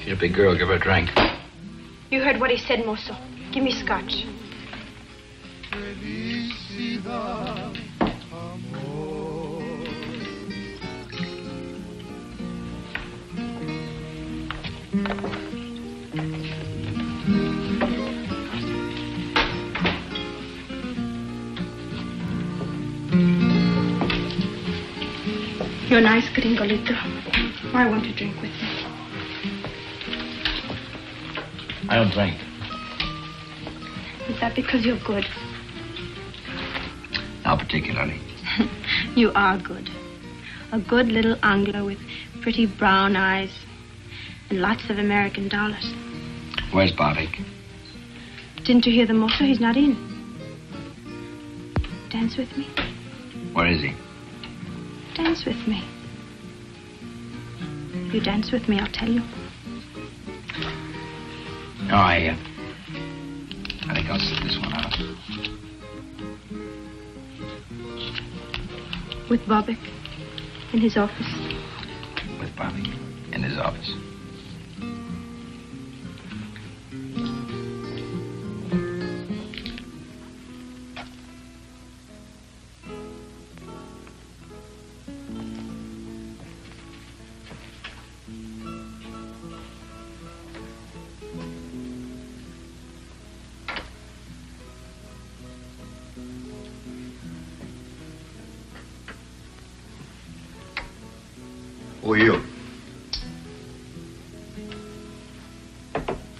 She's a big girl. Give her a drink. You heard what he said, mozo. Give me scotch. You're nice, Gringolito. I want to drink with you. I don't drink. Is that because you're good? Not particularly. You are good. A good little Anglo with pretty brown eyes and lots of American dollars. Where's Bobby? Didn't you hear the mozo? He's not in. Dance with me. Where is he? Dance with me. If you dance with me, I'll tell you. No, I think I'll sit this one out. With Bobbick in his office. With Bobby in his office. Who are you?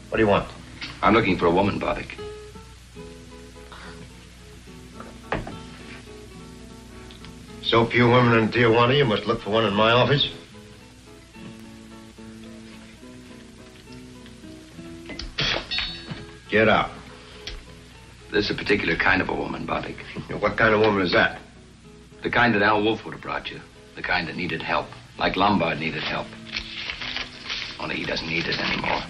What do you want? I'm looking for a woman, Bobbick. So few women in Tijuana, you must look for one in my office? Get out. There's a particular kind of a woman, Bobbick. What kind of woman is that? The kind that Al Wolf would have brought you. The kind that needed help. Like Lombard needed help. Only he doesn't need it anymore.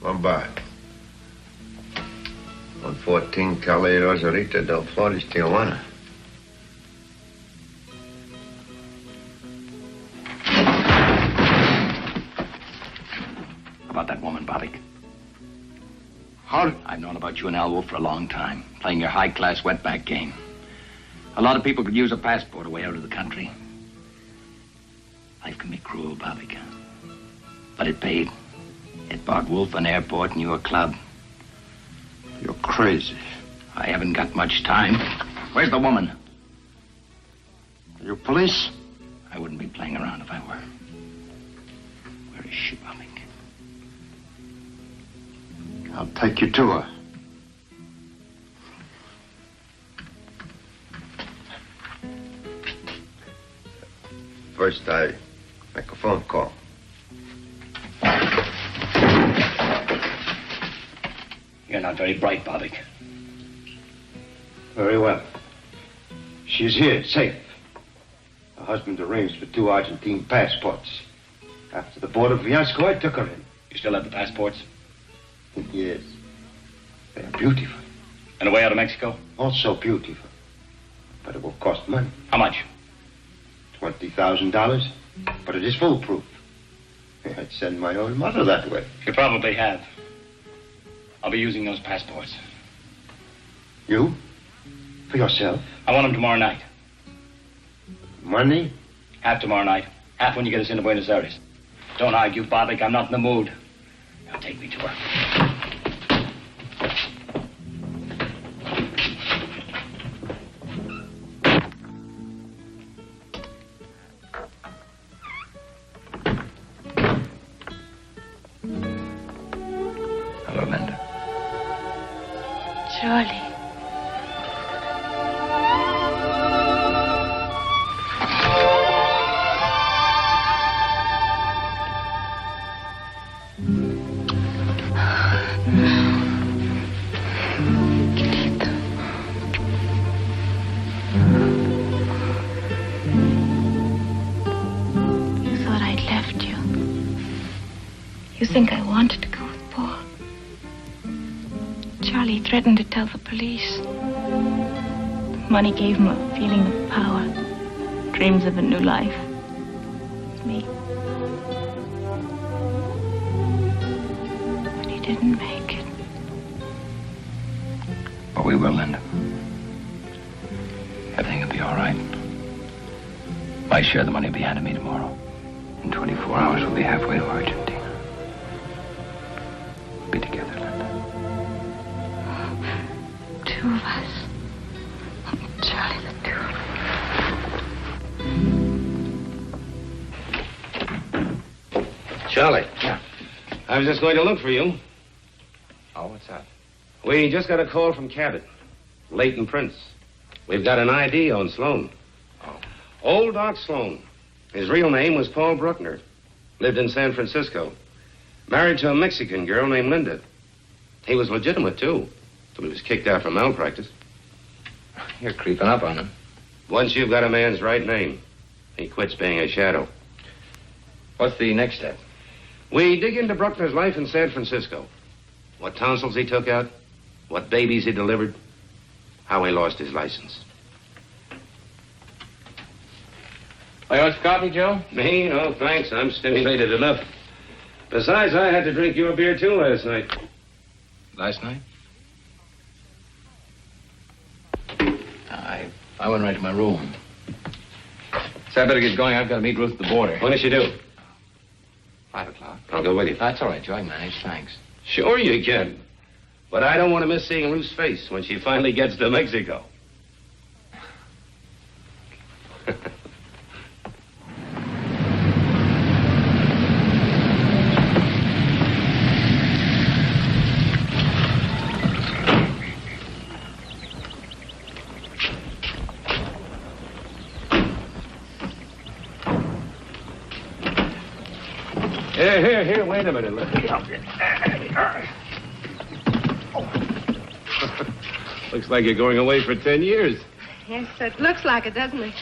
Lombard. 114 Calle Rosarita del Flores, Tijuana. About that woman, Bobbick. How? I've known about you and Al Wolf for a long time, playing your high-class wetback game. A lot of people could use a passport away out of the country. Life can be cruel, Bobbick. But it paid. It bought Wolf an airport and you a club. You're crazy. I haven't got much time. Where's the woman? Are you police? I wouldn't be playing around if I were. Where is she, Bobbick? I'll take you to her. First, I make a phone call. You're not very bright, Bobbick. Very well. She's here, safe. Her husband arranged for 2 Argentine passports. After the border fiasco, I took her in. You still have the passports? Yes. They're beautiful. And away out of Mexico? Also beautiful. But it will cost money. How much? $20,000. But it is foolproof. I'd send my own mother that way. You probably have. I'll be using those passports. You? For yourself? I want them tomorrow night. Money? Half tomorrow night. Half when you get us into Buenos Aires. Don't argue, Bobbick. I'm not in the mood. Now take me to her. for, Linda. Charlie. You thought I'd left you. You think I wanted to go with Paul. Charlie threatened to tell the police. Money gave him a feeling of power, dreams of a new life. Me. But he didn't make it. But we will, Linda. Everything will be all right. My share of the money will be handed me tomorrow. In 24 hours, we'll be halfway to Argentina. We'll be together, Linda. Two of us. Charlie, the two of us. Charlie. Yeah. I was just going to look for you. Oh, what's that? We just got a call from Cabot. Leighton Prince. We've got an ID on Sloan. Oh. Old Doc Sloan. His real name was Paul Bruckner. Lived in San Francisco. Married to a Mexican girl named Linda. He was legitimate, too. Till he was kicked out from malpractice. You're creeping up on him. Once you've got a man's right name, he quits being a shadow. What's the next step? We dig into Bruckner's life in San Francisco. What tonsils he took out, what babies he delivered, how he lost his license. Oh, you want some coffee, Joe? Me? No, thanks. I'm stimulated enough. Besides, I had to drink your beer, too, last night. Last night? I went right to my room. So I better get going. I've got to meet Ruth at the border. When does she do? 5 o'clock. I'll go with you. That's all right, Joe. I manage. Thanks. Sure you can. But I don't want to miss seeing Ruth's face when she finally gets to Mexico. Here, wait a minute. Let me help you. Looks like you're going away for 10 years. Yes, it looks like it, doesn't it?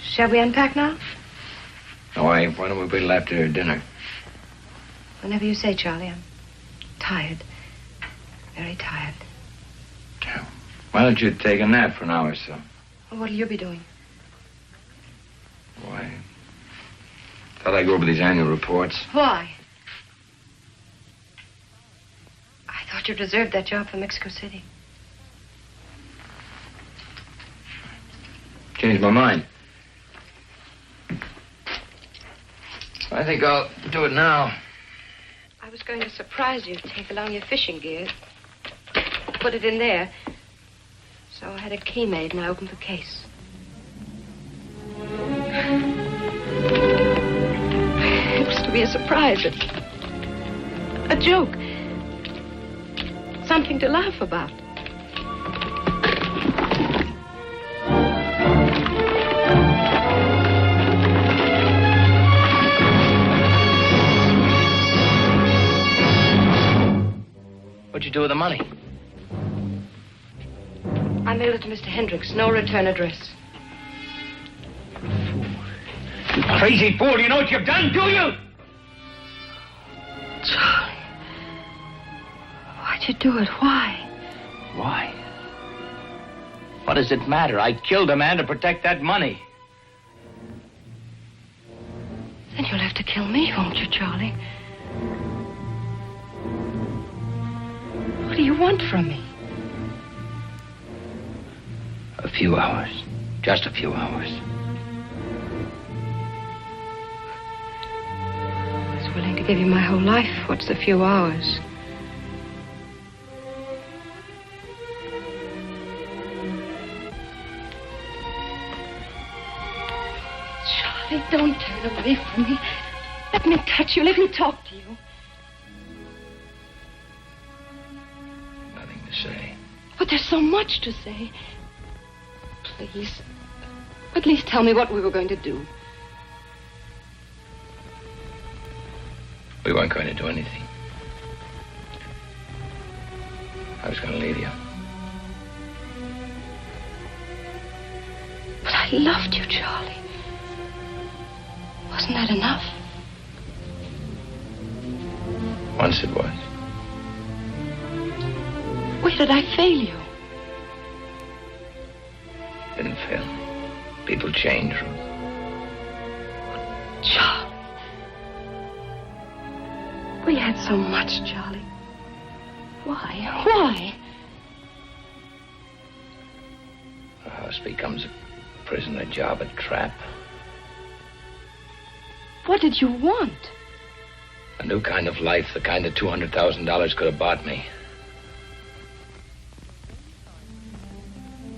Shall we unpack now? No, why don't we wait till after dinner? Whenever you say, Charlie. I'm tired. Very tired. Why don't you take a nap for an hour or so? Well, what'll you be doing? Why? Thought I'd go over these annual reports. Why? I thought you'd reserved that job for Mexico City. Changed my mind. I think I'll do it now. I was going to surprise you, take along your fishing gear. Put it in there. So I had a key made and I opened the case. It was to be a surprise. A joke. Something to laugh about. What'd you do with the money? I mailed it to Mr. Hendricks. No return address. You crazy fool. You know what you've done, do you? Charlie. Why'd you do it? Why? Why? What does it matter? I killed a man to protect that money. Then you'll have to kill me, won't you, Charlie? What do you want from me? few hours. Just a few hours. I was willing to give you my whole life. What's the few hours? Charlie, don't turn away from me. Let me touch you. Let me talk to you. Nothing to say. But there's so much to say. Please. At least tell me what we were going to do. We weren't going to do anything. I was going to leave you. But I loved you, Charlie. Wasn't that enough? Once it was. Where did I fail you? Didn't fail. People change, Ruth. Charlie. We had so much, Charlie. Why? Why? A house becomes a prison, a job, a trap. What did you want? A new kind of life, the kind that $200,000 could have bought me.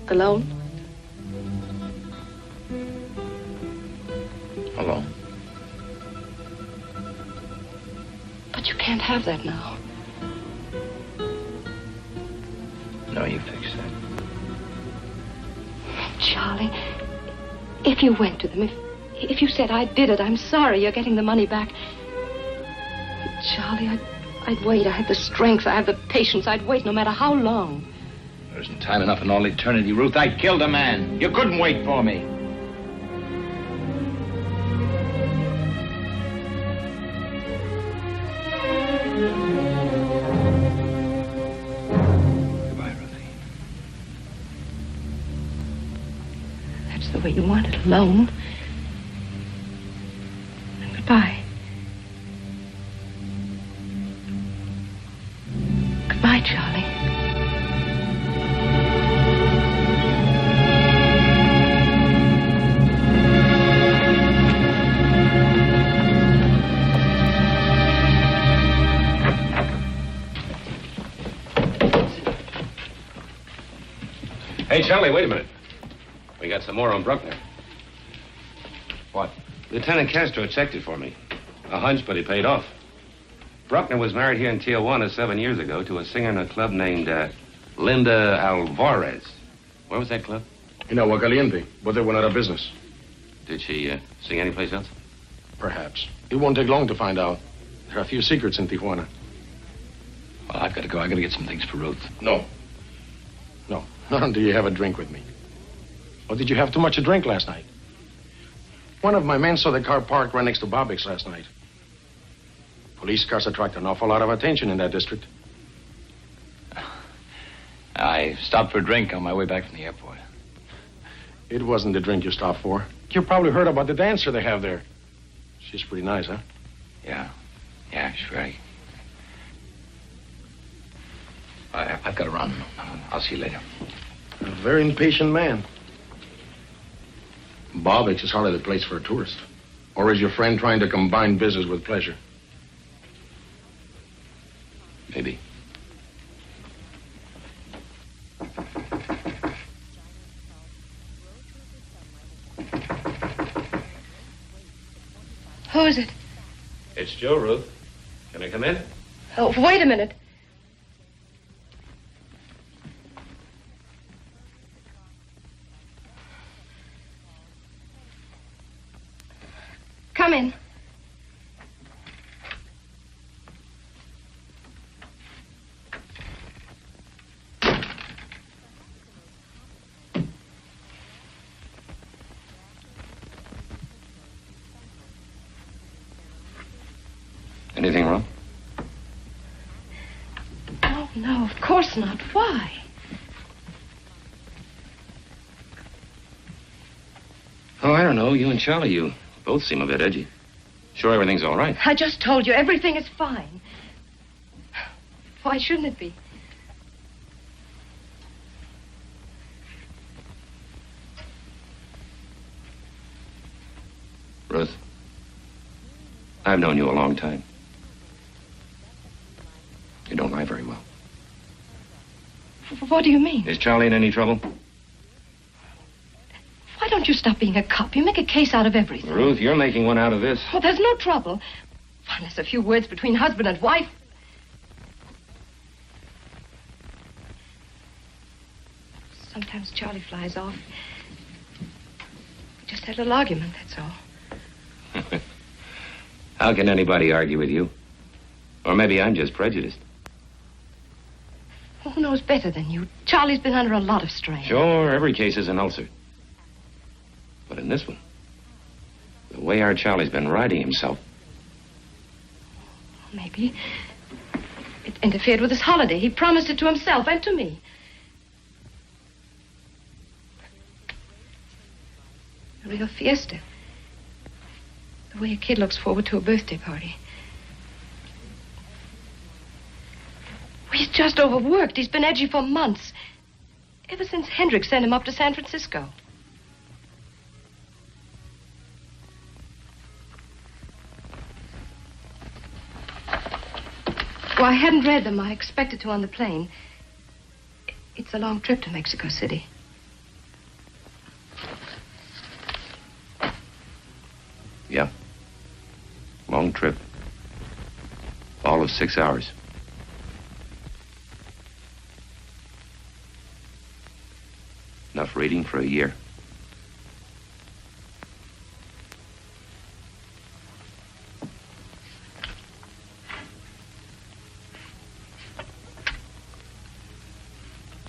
Alone? Alone. But you can't have that now. No, you fix that. Charlie, if you went to them, if you said, I did it, I'm sorry, you're getting the money back. Charlie, I'd wait. I had the strength, I had the patience. I'd wait no matter how long. There isn't time enough in all eternity, Ruth. I killed a man. You couldn't wait for me. The way you want it, alone. And goodbye. Goodbye, Charlie. Hey, Charlie, wait a minute. We got some more on Bruckner. What? Lieutenant Castro checked it for me. A hunch, but he paid off. Bruckner was married here in Tijuana 7 years ago to a singer in a club named Linda Alvarez. Where was that club? In Agua Caliente, but they went out of business. Did she sing anyplace else? Perhaps. It won't take long to find out. There are a few secrets in Tijuana. Well, I've got to go. I've got to get some things for Ruth. No. No. Not until you have a drink with me. Or did you have too much to drink last night? One of my men saw the car parked right next to Bobbick's last night. Police cars attract an awful lot of attention in that district. I stopped for a drink on my way back from the airport. It wasn't the drink you stopped for. You probably heard about the dancer they have there. She's pretty nice, huh? Yeah. Yeah, she's very... I've got to run. I'll see you later. A very impatient man. Bobbick's is hardly the place for a tourist. Or is your friend trying to combine business with pleasure? Maybe. Who is it? It's Joe, Ruth. Can I come in? Oh, wait a minute. Come in. Anything wrong? Oh, no, of course not. Why? Oh, I don't know. You and Charlie, you both seem a bit edgy. Sure everything's all right? I just told you everything is fine. Why shouldn't it be? Ruth, I've known you a long time. You don't lie very well. What do you mean? Is Charlie in any trouble? Why don't you stop being a cop? You make a case out of everything. Ruth, you're making one out of this. Oh, there's no trouble. Unless a few words between husband and wife. Sometimes Charlie flies off. We just had a little argument, that's all. How can anybody argue with you? Or maybe I'm just prejudiced. Who knows better than you? Charlie's been under a lot of strain. Sure, every case is an ulcer. But in this one, the way our Charlie's been riding himself. Maybe it interfered with his holiday. He promised it to himself and to me. A real fiesta. The way a kid looks forward to a birthday party. He's just overworked. He's been edgy for months. Ever since Hendrik sent him up to San Francisco. Well, I hadn't read them. I expected to on the plane. It's a long trip to Mexico City. Yeah. Long trip. All of 6 hours. Enough reading for a year.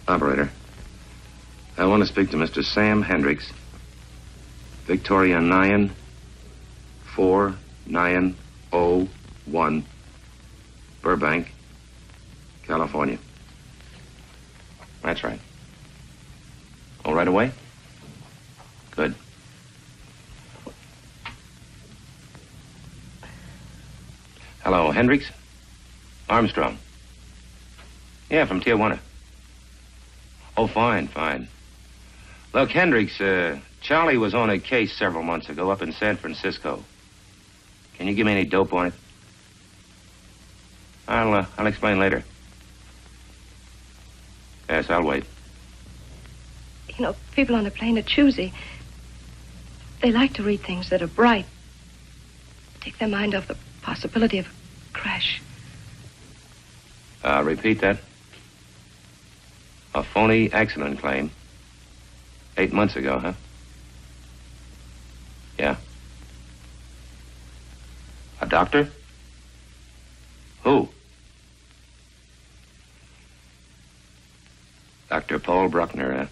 Operator, I want to speak to Mr. Sam Hendricks. Victoria 94901, Burbank, California. That's right. All right away? Good. Hello, Hendricks? Armstrong. Yeah, from Tijuana. Oh, fine, fine. Look, Hendricks, Charlie was on a case several months ago up in San Francisco. Can you give me any dope on it? I'll explain later. Yes, I'll wait. You know, people on the plane are choosy. They like to read things that are bright. Take their mind off the possibility of a crash. Repeat that. A phony accident claim. 8 months ago, huh? Yeah. A doctor? Who? Dr. Paul Bruckner, huh?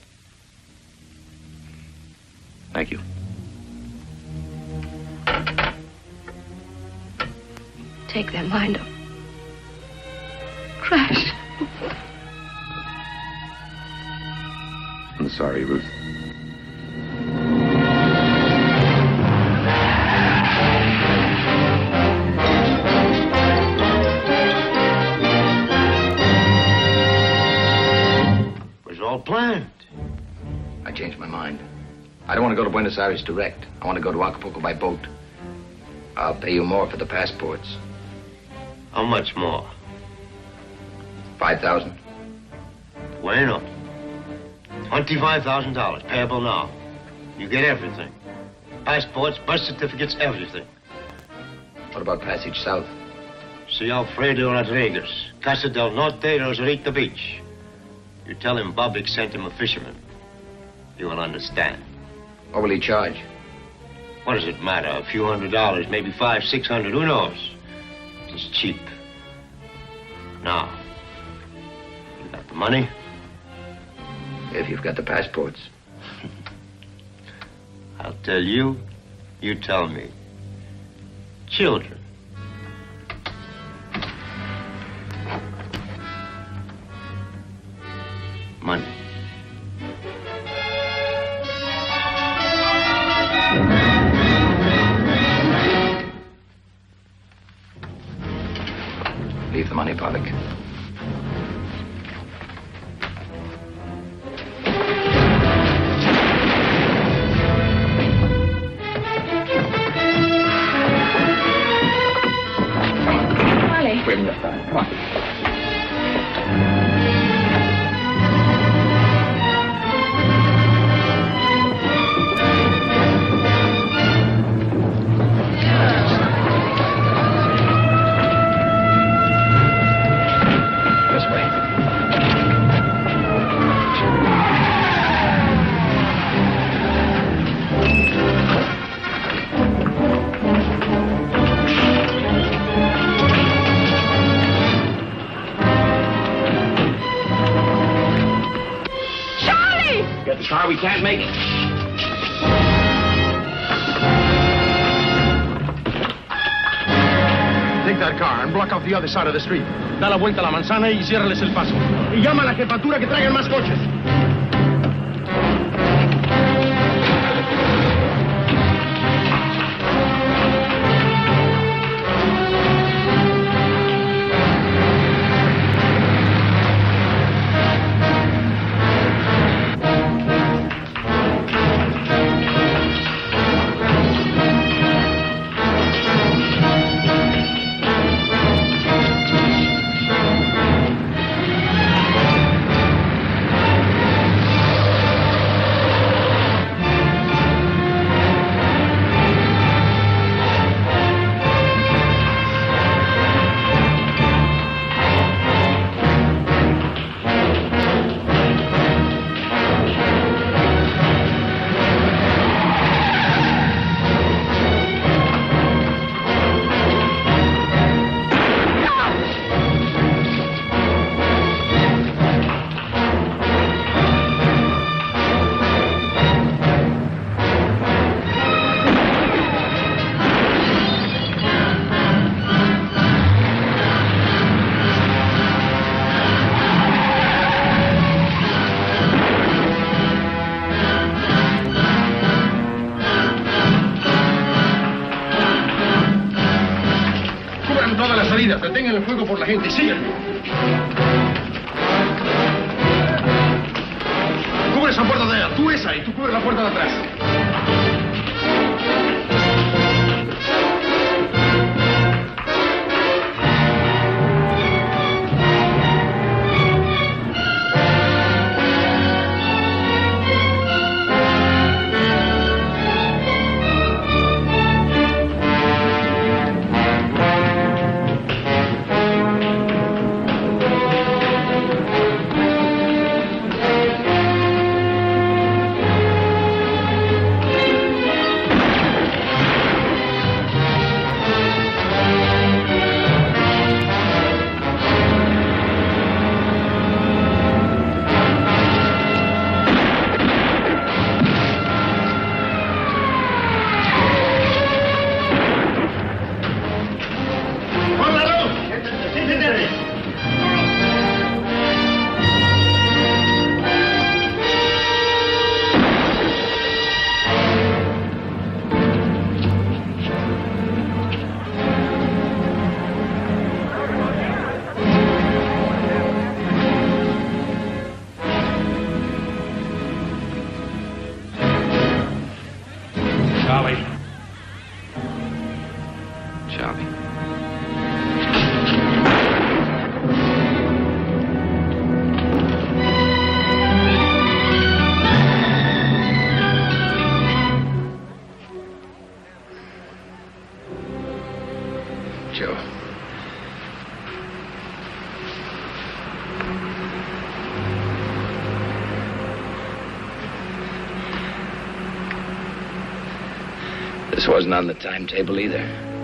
Thank you. Take their mind off. Crash. I'm sorry, Ruth. It was all planned. I changed my mind. I don't want to go to Buenos Aires direct. I want to go to Acapulco by boat. I'll pay you more for the passports. How much more? 5,000. Bueno. $25,000, payable now. You get everything. Passports, birth certificates, everything. What about passage south? See Alfredo Rodriguez, Casa del Norte, Rosarito Beach. You tell him Bobic sent him a fisherman. You will understand. What will he charge? What does it matter? A few $100, maybe $500, $600, who knows? It's cheap. Now, you got the money? If you've got the passports. I'll tell you, you tell me. Children. Money. Leave the money, Pollock. Get the car. We can't make it. Take that car and block off the other side of the street. Da la vuelta a la manzana y ciérrales el paso. Y llama a la jefatura que traigan más coches. Detengan el fuego por la gente. Síganme. Cubre esa puerta de allá. Tú esa y tú cubre la puerta de atrás. This wasn't on the timetable either.